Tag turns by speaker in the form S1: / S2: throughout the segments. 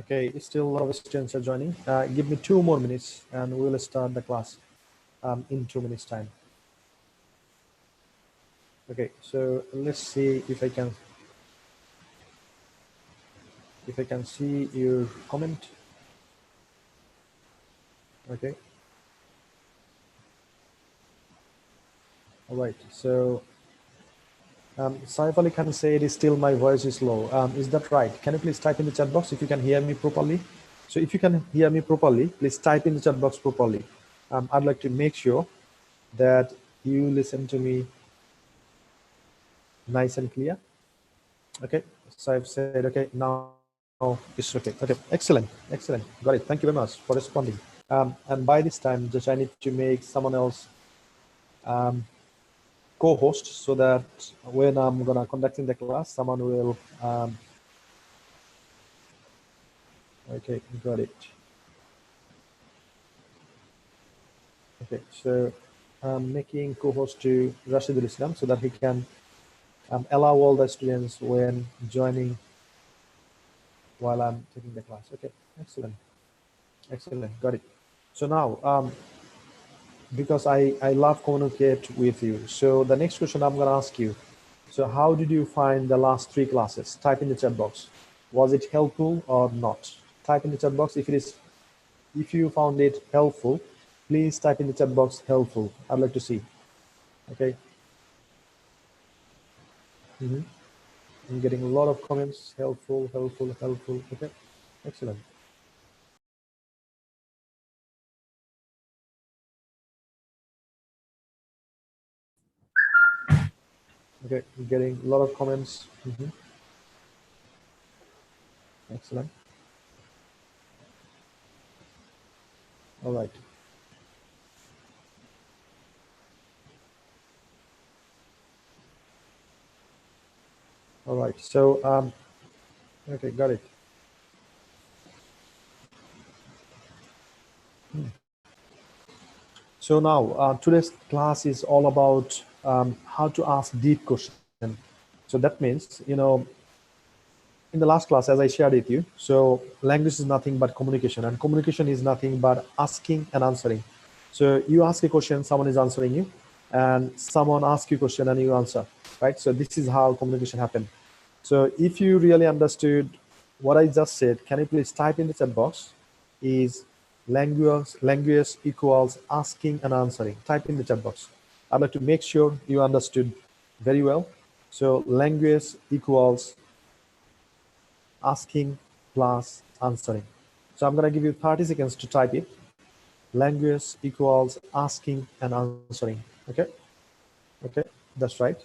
S1: Okay, still a lot of students are joining. Give me 2 more minutes and we'll start the class in 2 minutes time. Okay, so let's see if I can see your comment. Okay. All right, so Saif Ali can say it is still my voice is low. Is that right? Can you please type in the chat box if you can hear me properly? So if you can hear me properly, please type in the chat box properly. I'd like to make sure that you listen to me nice and clear. Okay, so I've said, okay, now it's okay. Okay, excellent, excellent. Got it. Thank you very much for responding. And by this time, just I need to make someone else co-host so that when I'm gonna conducting the class, someone will. Okay, got it. Okay, so I'm making co-host to Rashidul Islam so that he can allow all the students when joining while I'm taking the class. Okay, excellent, excellent, got it. So now, because I love communicate with you. So the next question I'm gonna ask you. So how did you find the last 3 classes? Type in the chat box. Was it helpful or not? Type in the chat box if you found it helpful. Please type in the chat box helpful. I'd like to see. Okay. I'm getting a lot of comments. Helpful, helpful, helpful. Okay, excellent. Okay, I'm getting a lot of comments. Excellent. All right. All right. So, okay, got it. So now today's class is all about how to ask deep questions. So that means, you know, in the last class, as I shared with you, so language is nothing but communication, and communication is nothing but asking and answering. So you ask a question, someone is answering you, and someone asks you a question and you answer, right? So this is how communication happens. So if you really understood what I just said, can you please type in the chat box is language equals asking and answering. Type in the chat box. I'd like to make sure you understood very well. So language equals asking plus answering. So I'm going to give you 30 seconds to type it. Language equals asking and answering. Okay. Okay, that's right.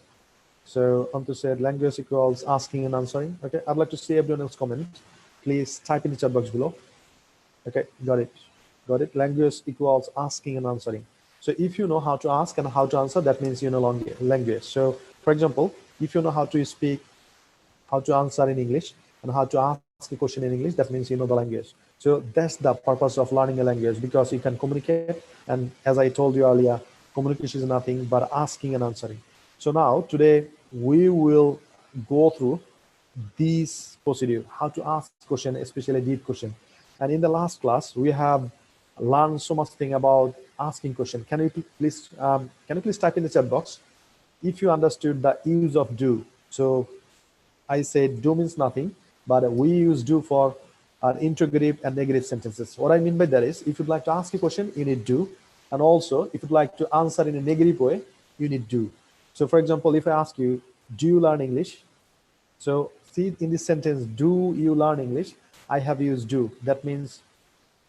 S1: So Antu said language equals asking and answering. Okay, I'd like to see everyone else comment. Please type in the chat box below. Okay, got it. Got it. Language equals asking and answering. So if you know how to ask and how to answer, that means you know language. So for example, if you know how to speak, how to answer in English, and how to ask a question in English, that means you know the language. So that's the purpose of learning a language, because you can communicate. And as I told you earlier, communication is nothing but asking and answering. So now today we will go through this procedure, how to ask question, especially deep question. And in the last class, we have learned so much thing about asking question. Can you please type in the chat box if you understood the use of do? So I said do means nothing, but we use do for interrogative and negative sentences. What I mean by that is, if you'd like to ask a question, you need do. And also, if you'd like to answer in a negative way, you need do. So for example, if I ask you, do you learn English? So see in this sentence, do you learn English? I have used do. That means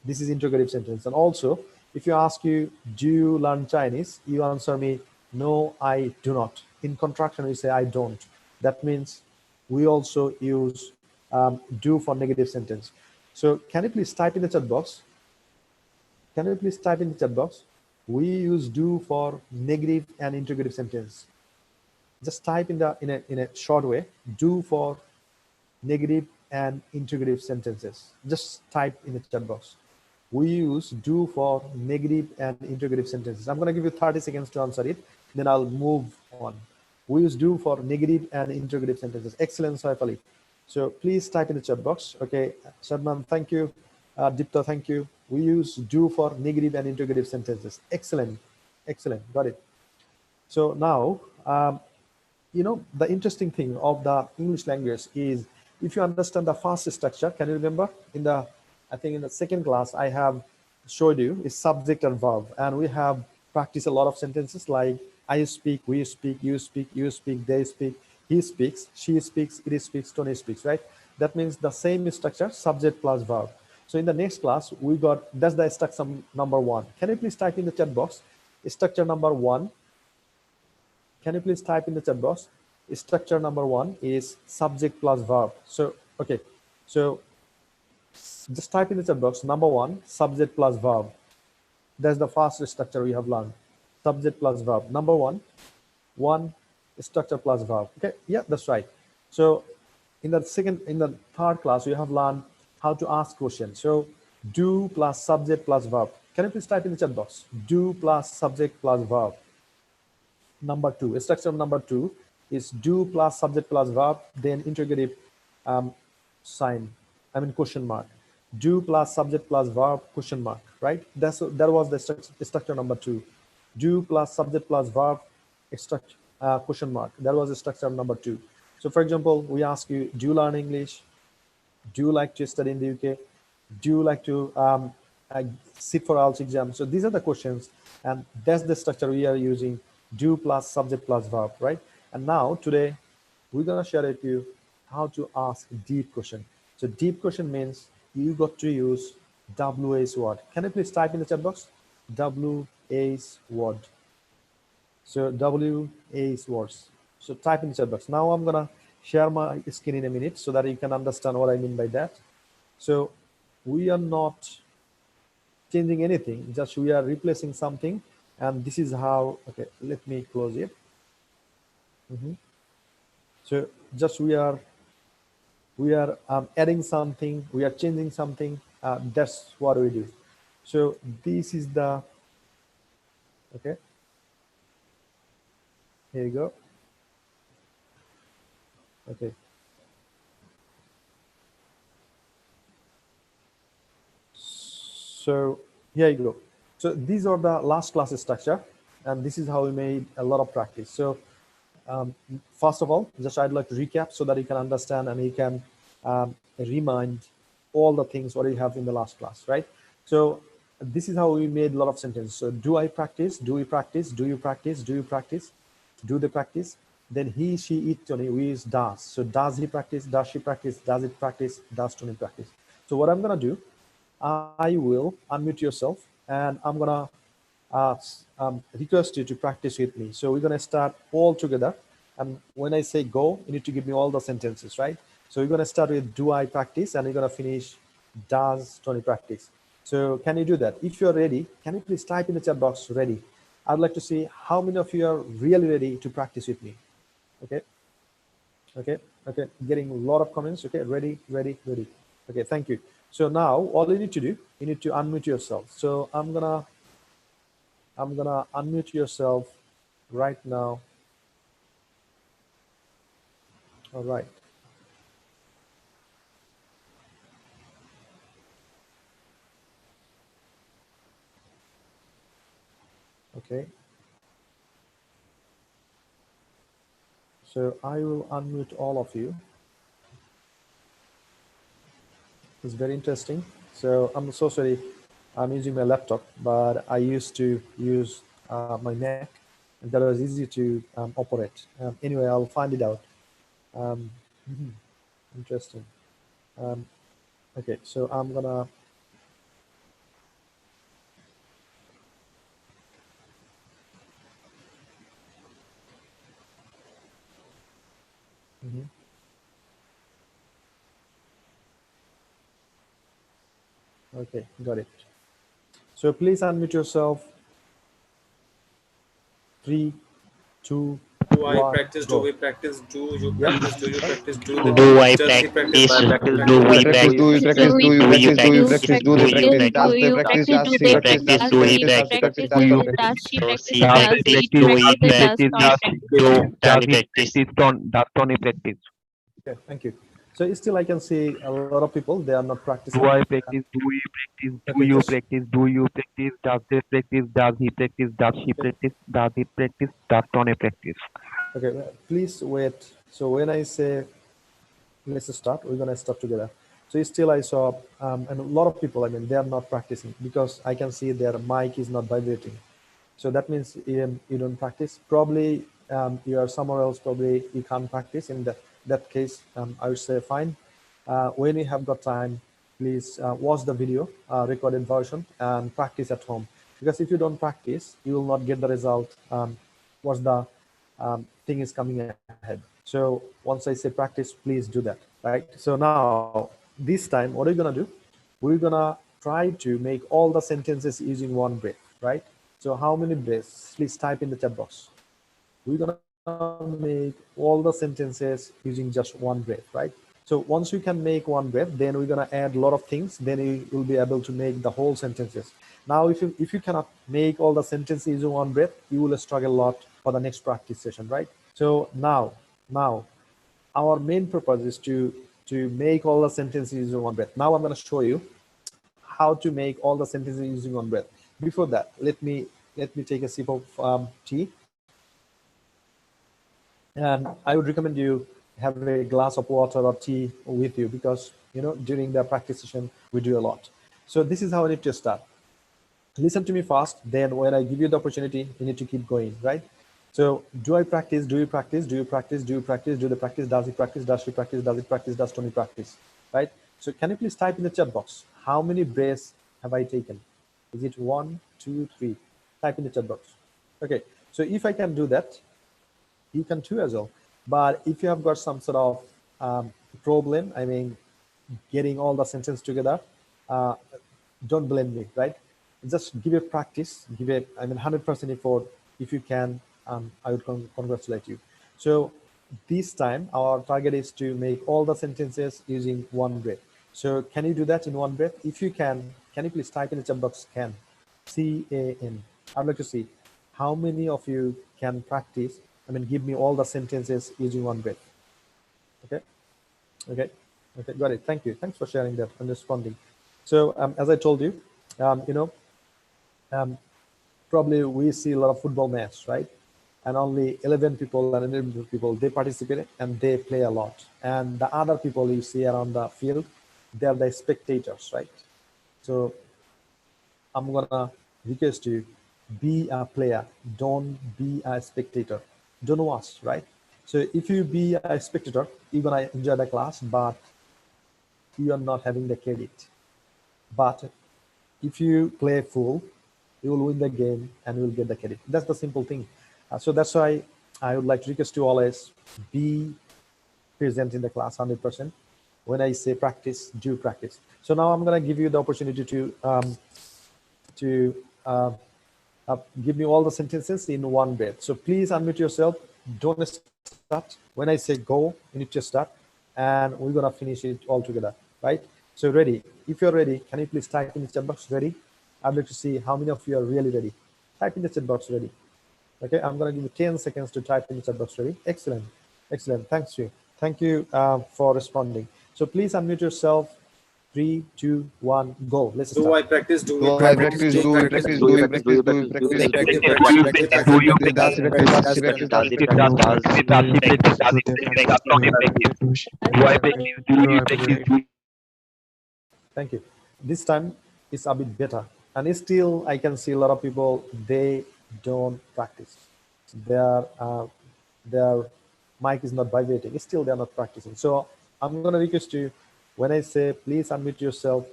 S1: this is interrogative sentence. And also, if you ask you, do you learn Chinese? You answer me, no, I do not. In contraction, you say, I don't. That means we also use do for negative sentence. So can you please type in the chat box? Can you please type in the chat box? We use do for negative and interrogative sentence. Just type in a short way, do for negative and interrogative sentences. Just type in the chat box. We use do for negative and interrogative sentences. I'm going to give you 30 seconds to answer it, then I'll move on. We use do for negative and interrogative sentences. Excellent, Saif Ali. So please type in the chat box. Okay, Shadman, thank you. Dipta, thank you. We use do for negative and interrogative sentences. Excellent, excellent, got it. So now, you know, the interesting thing of the English language is if you understand the first structure, can you remember in the, I think in the second class, I have showed you is subject and verb, and we have practiced a lot of sentences like I speak, we speak, you speak, you speak, they speak, he speaks, she speaks, it speaks, Tony speaks, right? That means the same structure, subject plus verb. So in the next class, we got, that's the structure number 1. Can you please type in the chat box, structure number 1? Can you please type in the chat box? Structure number 1 is subject plus verb. So, okay. So just type in the chat box, number 1, subject plus verb. That's the first structure we have learned. Subject plus verb. Number 1, structure plus verb. Okay, yeah, that's right. So in the third class, we have learned how to ask questions. So do plus subject plus verb. Can you please type in the chat box? Do plus subject plus verb. Number 2, structure number 2 is do plus subject plus verb, then interrogative sign, I mean question mark. Do plus subject plus verb, question mark, right? That was the structure number 2. Do plus subject plus verb, structure, question mark. That was the structure number 2. So for example, we ask you, do you learn English? Do you like to study in the UK? Do you like to sit for IELTS exam? So these are the questions, and that's the structure we are using, do plus subject plus verb, right? And now today, we're gonna share with you how to ask deep question. So deep question means you got to use WA's word. Can you please type in the chat box? WA's word. So WA's words. So type in the chat box. Now I'm gonna share my screen in a minute so that you can understand what I mean by that. So we are not changing anything, just we are replacing something, and this is how, okay, let me close it. So just we are adding something, we are changing something, that's what we do. So this is the, okay, here you go. Okay. So here you go. So these are the last class structure, and this is how we made a lot of practice. So first of all, just I'd like to recap so that you can understand and you can remind all the things what you have in the last class, right? So this is how we made a lot of sentences. So do I practice? Do we practice? Do you practice? Do you practice? Do they practice? Then he, she, it, Tony, we use does. So does he practice? Does she practice? Does it practice? Does Tony practice? So what I'm gonna do, I will unmute yourself and I'm gonna request you to practice with me. So we're gonna start all together. And when I say go, you need to give me all the sentences, right? So we're gonna start with do I practice, and you're gonna finish does Tony practice. So can you do that? If you're ready, can you please type in the chat box ready? I'd like to see how many of you are really ready to practice with me. Okay. Okay. Okay. Getting a lot of comments. Okay. Ready, ready, ready. Okay. Thank you. So now all you need to do, you need to unmute yourself. So I'm gonna unmute yourself right now. All right. Okay. So I will unmute all of you. It's very interesting. So I'm so sorry, I'm using my laptop, but I used to use my Mac, and that was easy to operate. Anyway, I'll find it out. Interesting. Okay, so I'm gonna. Okay, got it. So please unmute yourself. 3, 2,
S2: Do I
S1: 1,
S2: practice?
S1: go.
S2: Do we practice? Do you practice? Do you practice? Do they
S3: Do I
S2: practice? Does he practice?
S3: practice?
S2: Do
S3: Do we
S2: we
S3: practice?
S2: practice?
S3: Do you practice? Do you practice? Do you
S4: Do
S3: practice?
S4: you practice?
S3: Does
S4: Do
S3: we
S4: they
S3: practice?
S4: does
S3: Do we
S4: he
S3: practice?
S4: practice?
S3: Do you
S4: Does
S3: practice?
S4: she
S3: Does
S4: practice?
S3: he
S4: Does
S3: practice?
S4: it
S3: Do
S4: practice?
S3: we
S4: Does
S3: practice?
S4: not practice?
S3: Do Tony practice?
S1: Okay, thank you. So still I can see a lot of people, they are not practicing.
S3: Do I practice? Do we practice? Do
S1: Okay,
S3: you
S1: just
S3: practice? Do you practice? Does they practice? Does he practice? Does she
S1: okay.
S3: practice? Does it practice? Does Tony practice?
S1: Okay, please wait. So when I say let's start, we're gonna start together. So still I saw and a lot of people, I mean, they are not practicing because I can see their mic is not vibrating. So that means you don't practice. Probably you are somewhere else, probably you can't practice. In that case, I would say fine. When you have got time, please watch the video, recorded version, and practice at home. Because if you don't practice, you will not get the result. What's the thing is coming ahead. So once I say practice, please do that, right? So now this time, what are we gonna do? We're gonna try to make all the sentences using one breath, right? So how many breaths? Please type in the chat box. We're gonna make all the sentences using just one breath, right? So once you can make one breath, then we're gonna add a lot of things. Then you will be able to make the whole sentences. Now, if you cannot make all the sentences using one breath, you will struggle a lot for the next practice session, right? So now, our main purpose is to make all the sentences using one breath. Now I'm gonna show you how to make all the sentences using one breath. Before that, let me take a sip of tea. And I would recommend you have a glass of water or tea with you because, during the practice session, we do a lot. So this is how I need to start. Listen to me fast. Then when I give you the opportunity, you need to keep going, right? So do I practice? Do you practice? Do you practice? Do you practice? Do the practice? Does he practice? Does she practice? Does it practice? Does Tony practice? Right? So can you please type in the chat box? How many breaths have I taken? Is it 1, 2, 3? Type in the chat box. Okay. So if I can do that, you can too as well. But if you have got some sort of problem, I mean, getting all the sentences together, uh, don't blame me, right? Just give a practice, give a, 100% effort. If you can, I would congratulate you. So this time, our target is to make all the sentences using one breath. So can you do that in one breath? If you can you please type in the chat box can, C-A-N. I'd like to see how many of you can practice. Give me all the sentences using one breath. Okay. Okay. Okay. Got it. Thank you. Thanks for sharing that and responding. So as I told you, um, probably we see a lot of football match, right? And only 11 people and 11 people, they participate and they play a lot. And the other people you see around the field, they're the spectators, right? So I'm gonna request you, be a player, don't be a spectator. Don't watch, right? So if you be a spectator, you're gonna enjoy the class, but you are not having the credit. But if you play full, you will win the game and you will get the credit. That's the simple thing. So that's why I would like to request you always be present in the class 100%. When I say practice, do practice. So now I'm going to give you the opportunity to give me all the sentences in one breath. So please unmute yourself. Don't start. When I say go, you need to start, and we're gonna finish it all together, right? So ready? If you're ready, can you please type in the chat box ready? I'd like to see how many of you are really ready. Type in the chat box ready. Okay, I'm gonna give you 10 seconds to type in the chat box ready. Excellent, excellent. Thanks you. Thank you for responding. So please unmute yourself. 3, 2, 1, go. Let's
S2: Do
S1: start.
S2: I practice? Do we
S3: Do I
S2: practice?
S3: practice?
S2: Do
S3: Do
S2: we
S3: we
S2: practice?
S3: practice?
S2: Do
S3: Do
S2: we
S3: you
S2: practice?
S3: practice? Do you
S2: Do
S3: practice?
S2: they practice?
S3: Do
S2: Practice?
S3: you
S2: Practice?
S3: practice? Do you
S2: Practice?
S3: practice?
S2: Practice?
S3: Does
S2: Practice?
S3: he practice?
S2: Practice?
S3: Does he practice? Does he practice? Does he practice? Does Tony practice? Do I practice? Do you practice?
S1: Thank you. This time is a bit better. And still, I can see a lot of people, they don't practice. Their mic is not vibrating. Still, they're not practicing. So I'm going to request you, when I say, please unmute yourself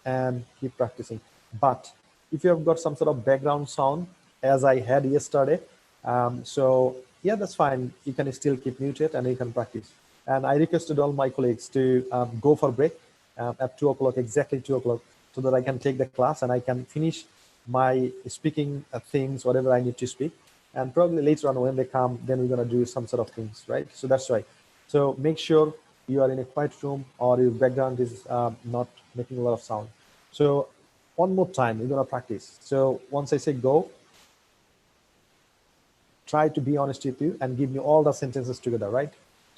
S1: and keep practicing. But if you have got some sort of background sound, as I had yesterday, so yeah, that's fine. You can still keep muted and you can practice. And I requested all my colleagues to go for break at 2 o'clock, exactly 2 o'clock, so that I can take the class and I can finish my speaking things, whatever I need to speak. And probably later on when they come, then we're going to do some sort of things, right? So that's why. So make sure you are in a quiet room or your background is not making a lot of sound. So one more time, we're going to practice. So once I say go, try to be honest with you and give me all the sentences together, right?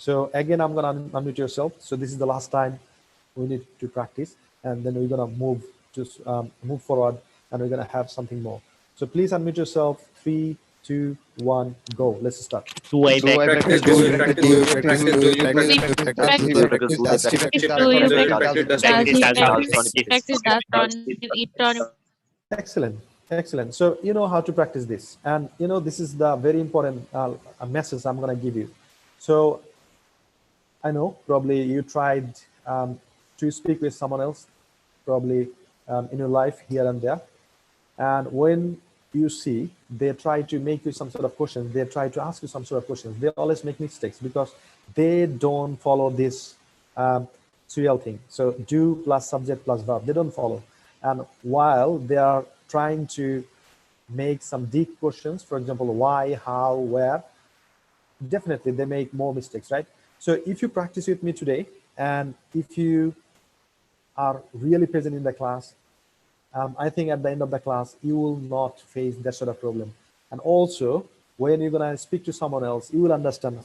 S1: So again, I'm gonna unmute yourself. So this is the last time we need to practice, and then we're gonna move to move forward, and we're gonna have something more. So please unmute yourself. 3, 2, 1, go. Let's start.
S3: Do I
S2: Practice, do you practice, do you practice, do you practice,
S4: Practice, do you practice,
S1: Excellent, excellent. So you know how to practice this, and you know this is the very important message I'm gonna give you. So I know probably you tried to speak with someone else, probably in your life here and there, and when you see they try to make you some sort of questions, they try to ask you some sort of questions, they always make mistakes because they don't follow this serial thing. So do plus subject plus verb, they don't follow. And while they are trying to make some deep questions, for example, why, how, where, definitely they make more mistakes, right? So if you practice with me today, and if you are really present in the class, I think at the end of the class, you will not face that sort of problem. And also, when you're gonna speak to someone else, you will understand,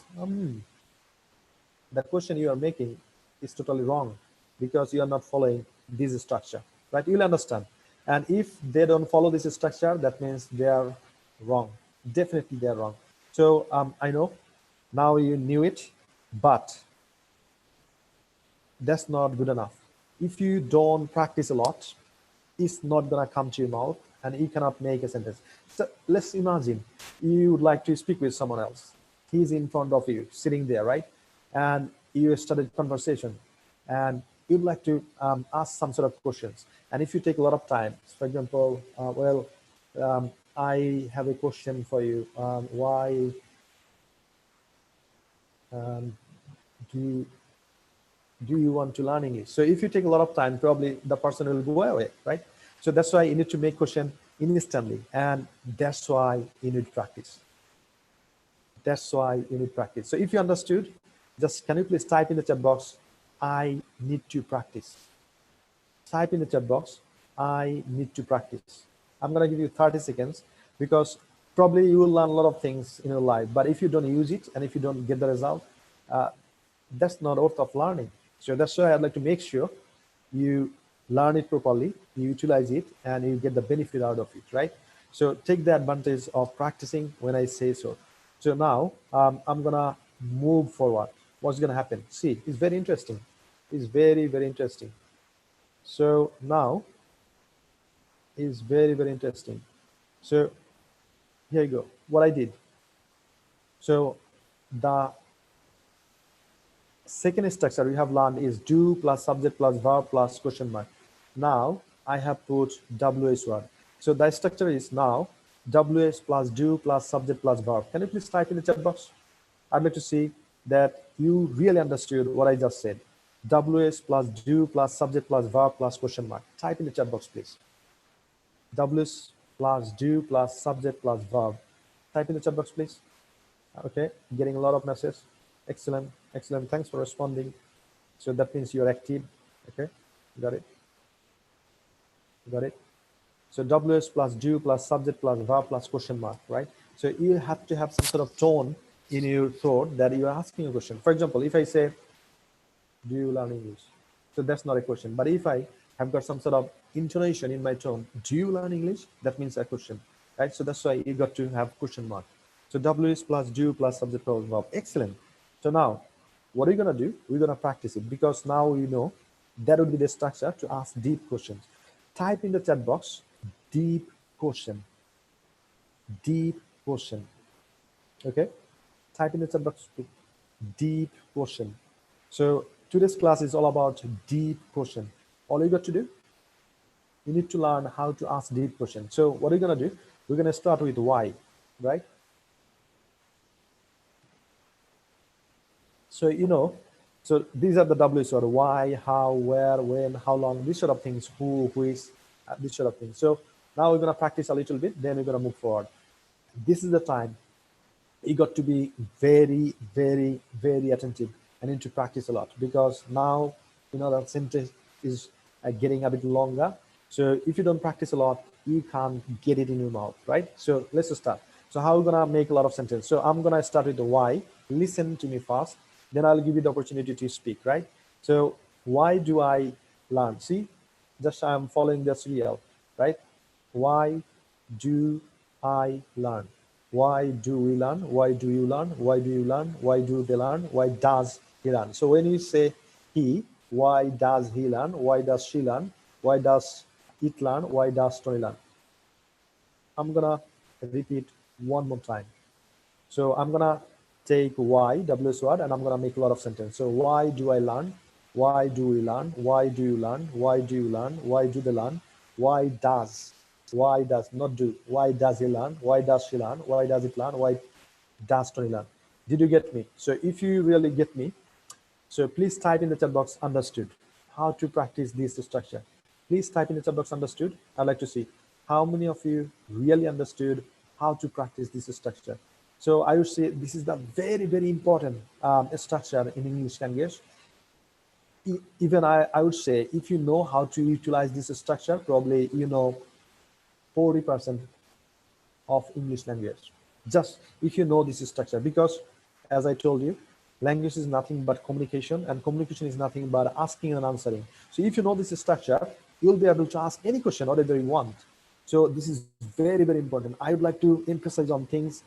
S1: the question you are making is totally wrong because you are not following this structure, right? You'll understand. And if they don't follow this structure, that means they are wrong. Definitely they're wrong. So I know now you knew it, but that's not good enough. If you don't practice a lot, it's not gonna come to your mouth and you cannot make a sentence. So let's imagine you would like to speak with someone else. He's in front of you, sitting there, right? And you started conversation and you'd like to ask some sort of questions. And if you take a lot of time, for example, I have a question for you. Why do you want to learn English? So if you take a lot of time, probably the person will go away, right? So that's why you need to make question instantly. And that's why you need practice. That's why you need practice. So if you understood, just can you please type in the chat box, I need to practice. Type in the chat box, I need to practice. I'm gonna give you 30 seconds because probably you will learn a lot of things in your life, but if you don't use it and if you don't get the result, that's not worth of learning. So that's why I'd like to make sure you learn it properly, you utilize it, and you get the benefit out of it, right? So take the advantage of practicing when I say so. So now I'm gonna move forward. What's gonna happen? See, it's very interesting. It's very, very interesting. So now is very, very interesting. So here you go, what I did. So the second structure we have learned is do plus subject plus verb plus question mark. Now I have put WS word. So the structure is now WS plus do plus subject plus verb. Can you please type in the chat box? I'd like to see that you really understood what I just said. WS plus do plus subject plus verb plus question mark. Type in the chat box, please. WS plus do plus subject plus verb. Type in the chat box, please. Okay, getting a lot of messages. Excellent, excellent. Thanks for responding. So that means you're active. Okay, got it. Got it. So WS plus do plus subject plus verb plus question mark, right? So you have to have some sort of tone in your throat that you are asking a question. For example, if I say, do you learn English? So that's not a question. But if I have got some sort of intonation in my tone, do you learn English? That means a question, right? So that's why you got to have question mark. So WS plus do plus subject plus verb. Excellent. So now, what are we gonna do? We're gonna practice it because now you know that would be the structure to ask deep questions. Type in the chat box, deep question. Deep question. Okay? Type in the chat box, deep question. So today's class is all about deep question. All you got to do, you need to learn how to ask deep questions. So what are you gonna do? We're gonna start with why, right? So you know, so these are the W's or why, how, where, when, how long, these sort of things, who is, this sort of things. So now we're gonna practice a little bit, then we're gonna move forward. This is the time you got to be very, very, very attentive and need to practice a lot because now you know that sentence is getting a bit longer. So if you don't practice a lot, you can't get it in your mouth, right? So let's start. So how are we gonna make a lot of sentences? So I'm gonna start with the why. Listen to me first. then I'll give you the opportunity to speak, right? So why do I learn? See, just I'm following the serial, right? Why do I learn? Why do we learn? Why do you learn? Why do you learn? Why do they learn? Why does he learn? So when you say he, why does he learn? Why does she learn? Why does it learn? Why does Tony learn? I'm gonna repeat one more time. So I'm gonna take why, WS word, and I'm gonna make a lot of sentences. So why do I learn? Why do we learn? Why do you learn? Why do you learn? Why do they learn? Why does, not do, why does he learn? Why does she learn? Why does it learn? Why does Tony learn? Did you get me? So if you really get me, so please type in the chat box understood. How to practice this structure. Please type in the chat box understood. I'd like to see how many of you really understood how to practice this structure. So I would say this is the very, very important structure in English language. Even I would say if you know how to utilize this structure, probably you know 40% of English language. Just if you know this structure, because as I told you, language is nothing but communication, and communication is nothing but asking and answering. So if you know this structure, you'll be able to ask any question, whatever you want. So this is very, very important. I would like to emphasize on things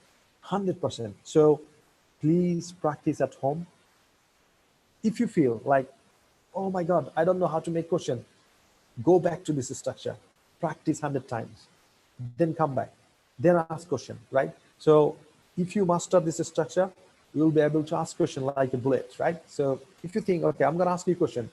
S1: 100%. So please practice at home. If you feel like, oh my God, I don't know how to make question, go back to this structure, practice 100 times, then come back, then ask question, right? So if you master this structure, you'll be able to ask question like a bullet, right? So if you think, okay, I'm gonna ask you a question,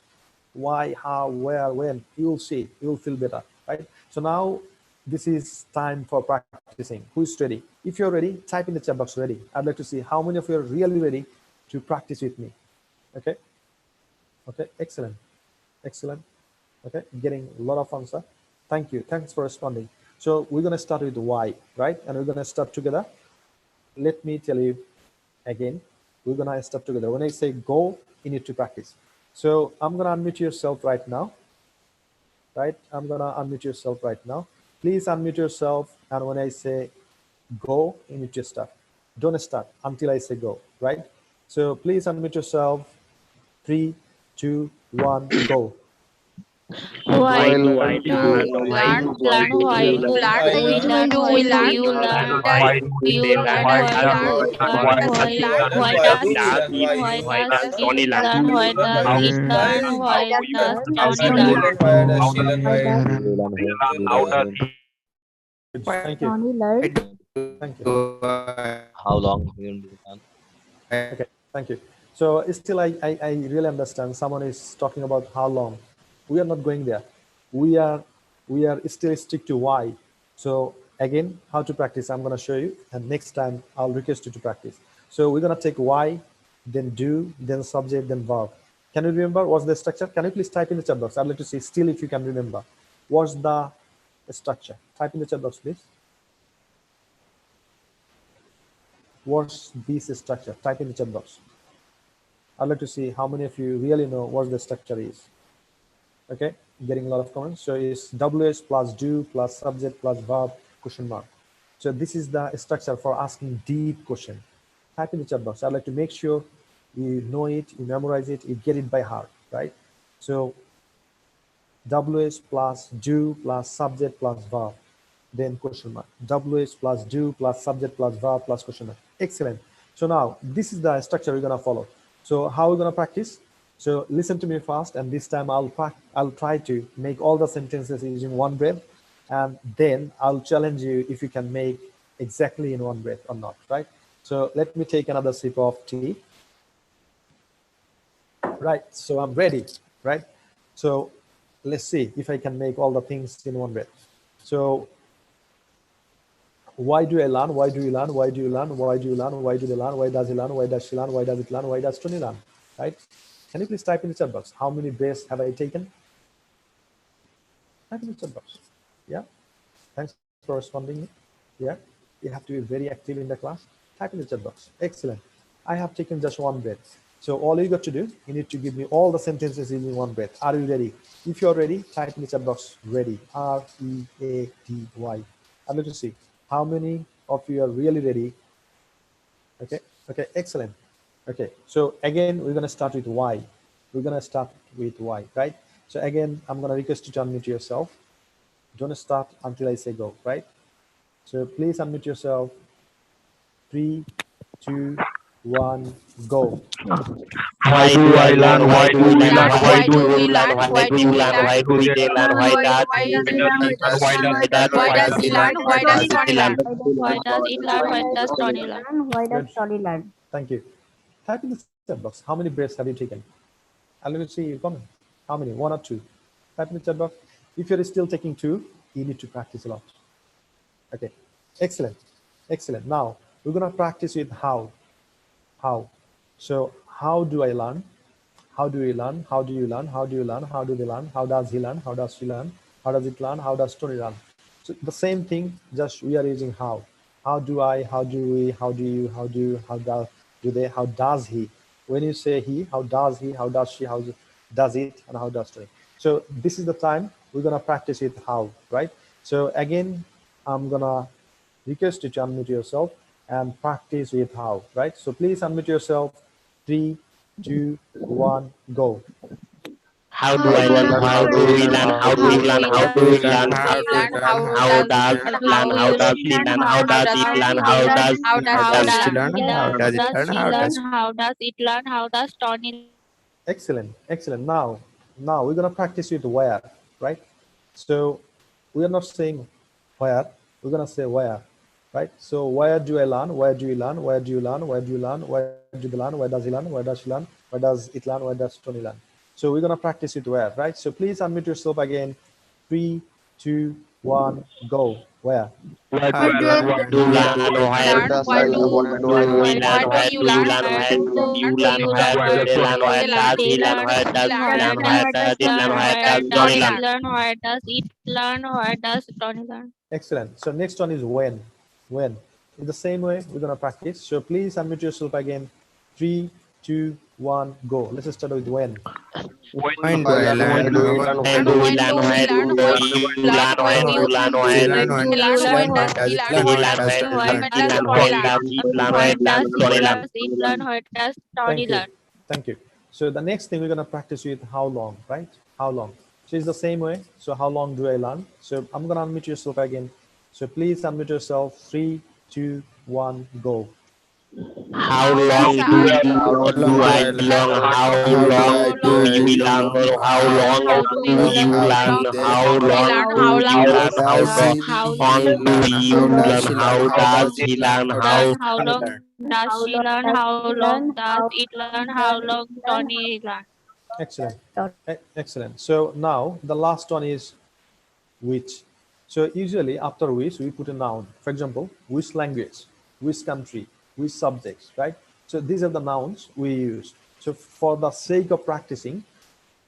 S1: why, how, where, when, you'll see, you'll feel better, right? So now this is time for practicing. Who's ready? If you're ready, type in the chat box ready. I'd like to see how many of you are really ready to practice with me. Okay. Okay, excellent. Excellent. Okay, getting a lot of answer. Thank you. Thanks for responding. So we're going to start with why, right? And we're going to start together. Let me tell you again, we're going to start together. When I say go, you need to practice. So I'm going to unmute yourself right now, right? I'm going to unmute yourself right now. Please unmute yourself. And when I say go, you need to start. Don't start until I say go, right? So please unmute yourself. 3, 2, 1, go.
S3: Why
S4: Why
S3: do
S4: do
S3: I
S4: I
S3: learn?
S4: learn? Why do we learn? Why do you learn?
S3: Why do
S4: Do
S3: they
S4: you
S3: learn?
S4: learn? Why do you learn? Why does it learn? Why does
S3: How
S4: it learn?
S3: how
S4: Why
S3: do you
S4: does
S3: how do
S4: Johnny
S3: you
S4: learn?
S3: learn? How does he learn? How does he
S1: Thank you. Thank you.
S2: How long will be done?
S1: Okay, thank you. So still, I really understand. Someone is talking about how long. We are not going there. We are still stick to why. So again, how to practice, I'm going to show you, and next time I'll request you to practice. So we're going to take why, then do, then subject, then verb. Can you remember what's the structure? Can you please type in the chat box? I'd like to see still if you can remember. What's the structure? Type in the chat box, please. What's this structure? Type in the chat box. I'd like to see how many of you really know what the structure is. Okay, getting a lot of comments. So it's WS plus do plus subject plus verb question mark. So this is the structure for asking deep question. Type in the chat box. I'd like to make sure you know it, you memorize it, you get it by heart, right? So WS plus do plus subject plus verb, then question mark. WS plus do plus subject plus verb plus question mark. Excellent. So now this is the structure we're gonna follow. So how we're gonna practice? So listen to me fast, and this time I'll try to make all the sentences using one breath, and then I'll challenge you if you can make exactly in one breath or not, right? So let me take another sip of tea. Right, so I'm ready, right? So let's see if I can make all the things in one breath. So why do I learn? Why do you learn? Why do you learn? Why do you learn? Why do they learn? Why does he learn? Why does she learn? Why does it learn? Why does Tony learn? Right? Can you please type in the chat box? How many breaths have I taken? Type in the chat box. Yeah. Thanks for responding. Yeah. You have to be very active in the class. Type in the chat box. Excellent. I have taken just one breath. So all you got to do, you need to give me all the sentences in one breath. Are you ready? If you're ready, type in the chat box ready. R-E-A-D-Y. I'd like to see how many of you are really ready. Okay. Okay. Excellent. Okay, so again, we're going to start with why. We're going to start with why, right? So again, I'm going to request you to unmute yourself. Don't start until I say go, right? So please unmute yourself. 3, 2, 1, go.
S3: Why do I learn? Why do we learn? Why
S4: Why
S3: do
S4: do
S3: we
S4: we
S3: learn?
S4: learn?
S3: Why
S4: Why
S3: do
S4: do
S3: we
S4: we
S3: learn?
S4: learn?
S3: Why do they learn? Why does
S4: Why
S3: he
S4: does
S3: learn?
S4: he learn?
S3: Why does
S4: Why
S3: why
S4: does
S3: does
S4: he
S3: he learn?
S4: learn? Why does Tony learn?
S5: Why does it learn? Why does
S1: Good.
S5: Tony learn? Why does Tony learn?
S1: Thank you. Type in the chat box. How many breaths have you taken? I'll let me see your comment. How many? 1 or 2? Type in the chat box. If you're still taking 2, you need to practice a lot. Okay. Excellent. Excellent. Now we're going to practice with how. How. So how do I learn? How do we learn? How do you learn? How do you learn? How do they learn? How does he learn? How does she learn? How does it learn? How does Tony learn? So the same thing, just we are using how. How do I? How do we? How do you? How do you? How do they? How does he? When you say he, how does he? How does she? How does it? And how does Tony? So this is the time we're gonna practice with how, right? So again, I'm gonna request you to unmute yourself and practice with how, right? So please unmute yourself. 3, 2, 1, go.
S3: How do
S4: How
S3: I
S4: do
S3: learn?
S4: I
S3: How
S4: learn?
S3: do we learn? How do we
S4: How do
S3: learn?
S4: we
S3: How
S4: learn?
S3: do we
S4: How
S3: learn?
S4: do we learn? How
S3: How
S4: does
S3: does
S4: he
S3: it
S4: learn?
S3: learn? How does he learn?
S4: How
S3: How
S4: does
S3: does it
S4: he
S3: learn?
S4: learn?
S3: How does
S4: How does
S5: How
S4: he
S5: does
S3: it
S5: he
S4: learn?
S5: learn? How does it learn? How does
S4: How does he learn? How does Tony
S1: Excellent, excellent. Now we're gonna practice with where, right? So we are not saying where, we're gonna say where, right? So where do I learn? Where do you learn? Where do you learn? Where do you learn? Where do they learn? Where does he learn? Where does she learn? Where does it learn? Where does Tony learn? So we're gonna practice with where, right? So please unmute yourself again. 3, 2, 1, go. Where?
S3: Why do
S5: Why
S3: I
S5: do
S3: learn?
S5: I
S3: Why
S5: learn?
S3: do
S5: Why
S3: learn?
S5: do
S3: Why
S5: we
S4: learn?
S5: learn?
S3: do
S5: Why do
S3: we learn?
S4: Why do
S3: Where
S4: you
S3: do you
S4: learn?
S3: learn?
S4: Why
S3: Where
S4: do
S3: do you learn?
S4: you
S3: Where
S4: learn?
S3: do
S4: Why
S3: they learn? Where does he
S4: they
S3: learn?
S4: learn?
S3: Where does
S4: Why
S3: he learn? Where
S4: does
S3: does
S4: he
S3: it learn?
S4: learn?
S3: Where
S4: Why
S3: does
S4: does
S3: Johnny
S4: it
S3: learn?
S4: learn? Why does it learn? Why does Tony learn?
S1: Excellent. So next one is when. When. In the same way, we're gonna practice. So please unmute yourself again. 3, 2, 1, go. Let's start with when.
S3: When
S5: When
S3: do
S5: do
S3: I
S5: I
S3: learn?
S5: learn?
S3: When do we learn? When do we
S4: When
S3: learn?
S4: do we
S3: Where
S4: learn?
S3: do
S4: When
S3: you
S4: do
S3: learn?
S4: you
S3: When
S4: learn?
S3: do you learn?
S5: She
S3: Where
S5: learn?
S4: When
S5: When
S4: do
S5: does
S4: you
S5: she
S4: learn?
S5: learn?
S4: When
S5: When
S4: do
S5: does
S4: you
S5: it
S4: learn?
S5: learn?
S3: he
S5: When
S3: learn?
S5: does
S3: Where
S5: Tony
S3: does
S5: learn?
S3: he learn?
S4: Tony
S3: Where
S4: learn?
S3: does it learn? Where
S4: Why
S3: does
S4: does
S3: Johnny learn?
S4: it learn? Why does Tony
S1: Thank you.
S4: learn?
S1: Thank you. So the next thing we're going to practice with how long, right? How long? So it's the same way. So how long do I learn? So I'm going to unmute yourself again. So please unmute yourself. 3, 2, 1, go.
S3: How
S4: How
S3: long do
S4: long
S3: you
S5: How long
S3: do
S5: do
S3: I
S5: I learn?
S3: learn? How
S5: How do
S3: long
S5: I
S4: how
S5: do
S3: do
S4: long
S5: I
S3: you
S4: do
S3: learn?
S5: learn?
S4: you
S3: How
S5: How
S3: long
S4: how
S5: long
S4: do
S3: do
S4: you
S5: learn?
S3: you
S5: How
S4: learn?
S5: do
S3: learn?
S5: they
S3: How
S5: learn?
S4: They
S3: long
S4: learn
S3: do
S4: how
S3: you
S5: How
S4: long
S3: learn? How
S5: does
S3: long
S5: he
S4: how
S3: do
S5: learn? How
S3: you
S5: does
S3: learn?
S5: she
S3: How
S5: learn? How
S3: does
S5: does it
S3: he
S5: learn?
S3: learn?
S5: How
S3: How
S5: does
S4: learn how
S5: Tony
S4: long
S5: learn?
S4: does
S5: How
S4: she
S5: long
S4: learn
S5: does
S4: how
S5: she
S4: long
S5: learn?
S4: does
S5: How
S4: it learn how
S5: does it
S4: long
S5: learn?
S4: Tony learn?
S1: Excellent. Excellent. So now the last one is which. So usually after which we put a noun. For example, which language, which country, which subjects, right? So these are the nouns we use. So for the sake of practicing,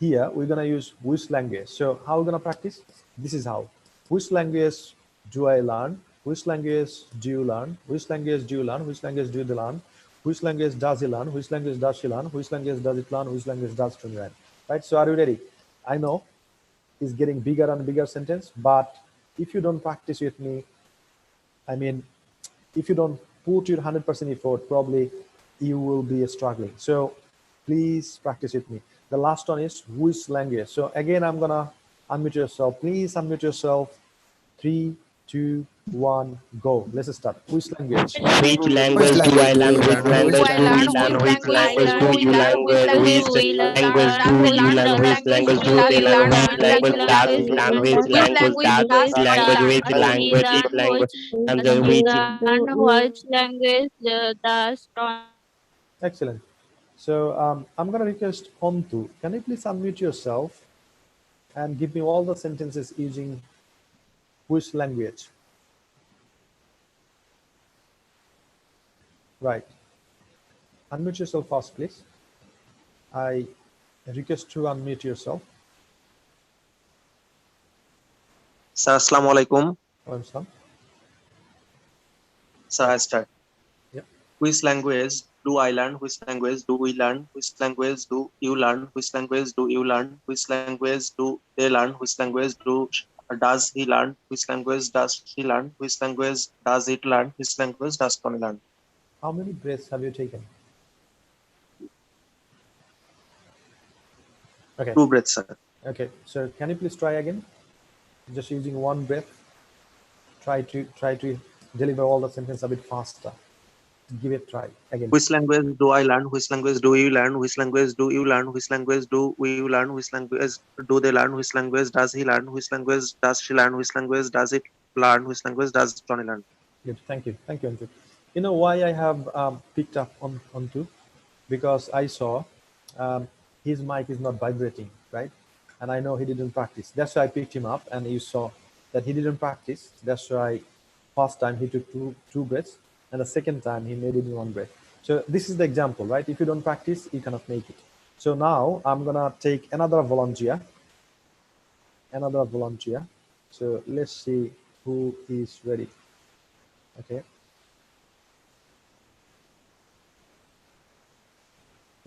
S1: here we're gonna use which language. So how we're gonna practice? This is how. Which language do I learn? Which language do you learn? Which language do you learn? Which language do they learn? Which language does he learn? Which language does she learn? Which language does it learn? Which language does she learn? Right? So are you ready? I know is getting bigger and bigger sentence, but if you don't practice with me, I mean, if you don't put your 100% effort, probably you will be struggling. So please practice with me. The last one is which language. So again, I'm gonna unmute yourself. Please unmute yourself. 3, 2, 1, go. Let's start. Which language?
S3: which
S5: Which
S3: language do I
S5: language do
S3: learn?
S5: you
S3: Which
S5: learn? Which
S3: language
S4: I
S3: do
S5: language
S3: we
S4: learn
S5: do
S3: learn?
S5: you
S4: which
S5: learn?
S3: Which
S4: language
S3: language
S4: do
S3: do
S4: we
S3: you
S4: learn,
S3: learn?
S4: which language
S3: Which
S4: do we
S3: language
S4: learn,
S3: do
S4: which
S3: you learn? Which
S4: language
S3: language
S4: do
S3: do they
S4: we
S3: learn?
S4: learn,
S3: Which
S4: which
S3: language does
S4: language
S3: he
S5: Do
S3: learn?
S5: you
S3: Which
S5: learn?
S3: language does
S4: does
S3: he
S4: learn,
S3: language? Which
S4: he
S3: language? Which
S4: learn,
S3: language?
S5: Which
S3: And
S4: which
S3: which
S5: language
S4: learn,
S5: do you
S4: which language does
S1: Excellent. So I'm gonna request Hontu. Can you please unmute yourself and give me all the sentences using which language? Right. Unmute yourself first, please. I request to unmute yourself.
S6: Sir, Assalamu alaikum.
S1: Welcome.
S6: Sir, I start.
S1: Yep.
S6: Which language do I learn? Which language do we learn? Which language do you learn? Which language do you learn? Which language do they learn? Which language does he learn? Which language does she learn? Which language does it learn? Which language does Tony learn?
S1: How many breaths have you taken? Okay.
S6: 2 breaths, sir.
S1: Okay. So can you please try again? Just using one breath. Try to deliver all the sentence a bit faster. Give it a try again.
S6: Which language do I learn? Which language do you learn? Which language do you learn? Which language do we learn? Which language do they learn? Which language does he learn? Which language does she learn? Which language does it learn? Which language does Johnny learn?
S1: Good. Thank you, Anju. You know why I have picked up on two? Because I saw his mic is not vibrating, right? And I know he didn't practice. That's why I picked him up, and you saw that he didn't practice. That's why first time he took two breaths, and the second time he made it in one breath. So this is the example, right? If you don't practice, you cannot make it. So now I'm gonna take another volunteer. So let's see who is ready. Okay.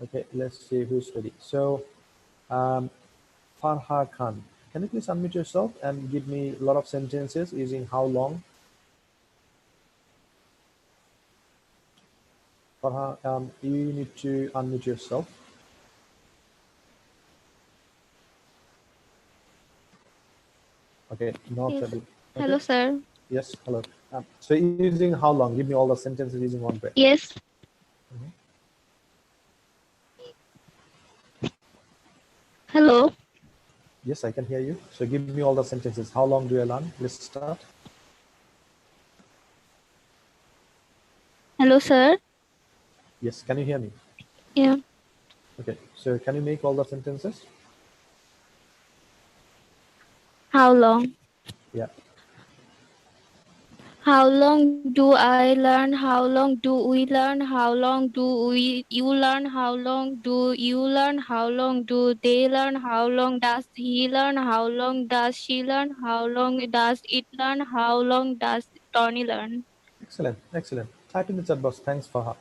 S1: Okay, let's see who's ready. So, Farha Khan, can you please unmute yourself and give me a lot of sentences using how long? Farha, you need to unmute yourself. Okay, not
S4: Yes.
S1: ready. Okay.
S4: Hello, sir.
S1: Yes, hello. So using how long? Give me all the sentences using one breath.
S4: Yes. Hello.
S1: Yes, I can hear you. So give me all the sentences. How long do you learn? Let's start.
S4: Hello, sir.
S1: Yes, can you hear me?
S4: Yeah.
S1: Okay, so can you make all the sentences?
S4: How long?
S1: Yeah.
S4: How long do I learn? How long do we learn? How long do you learn? How long do you learn? How long do they learn? How long does he learn? How long does she learn? How long does it learn? How long does Tony learn?
S1: Excellent, excellent. Type in the chat box. Thanks, Farha.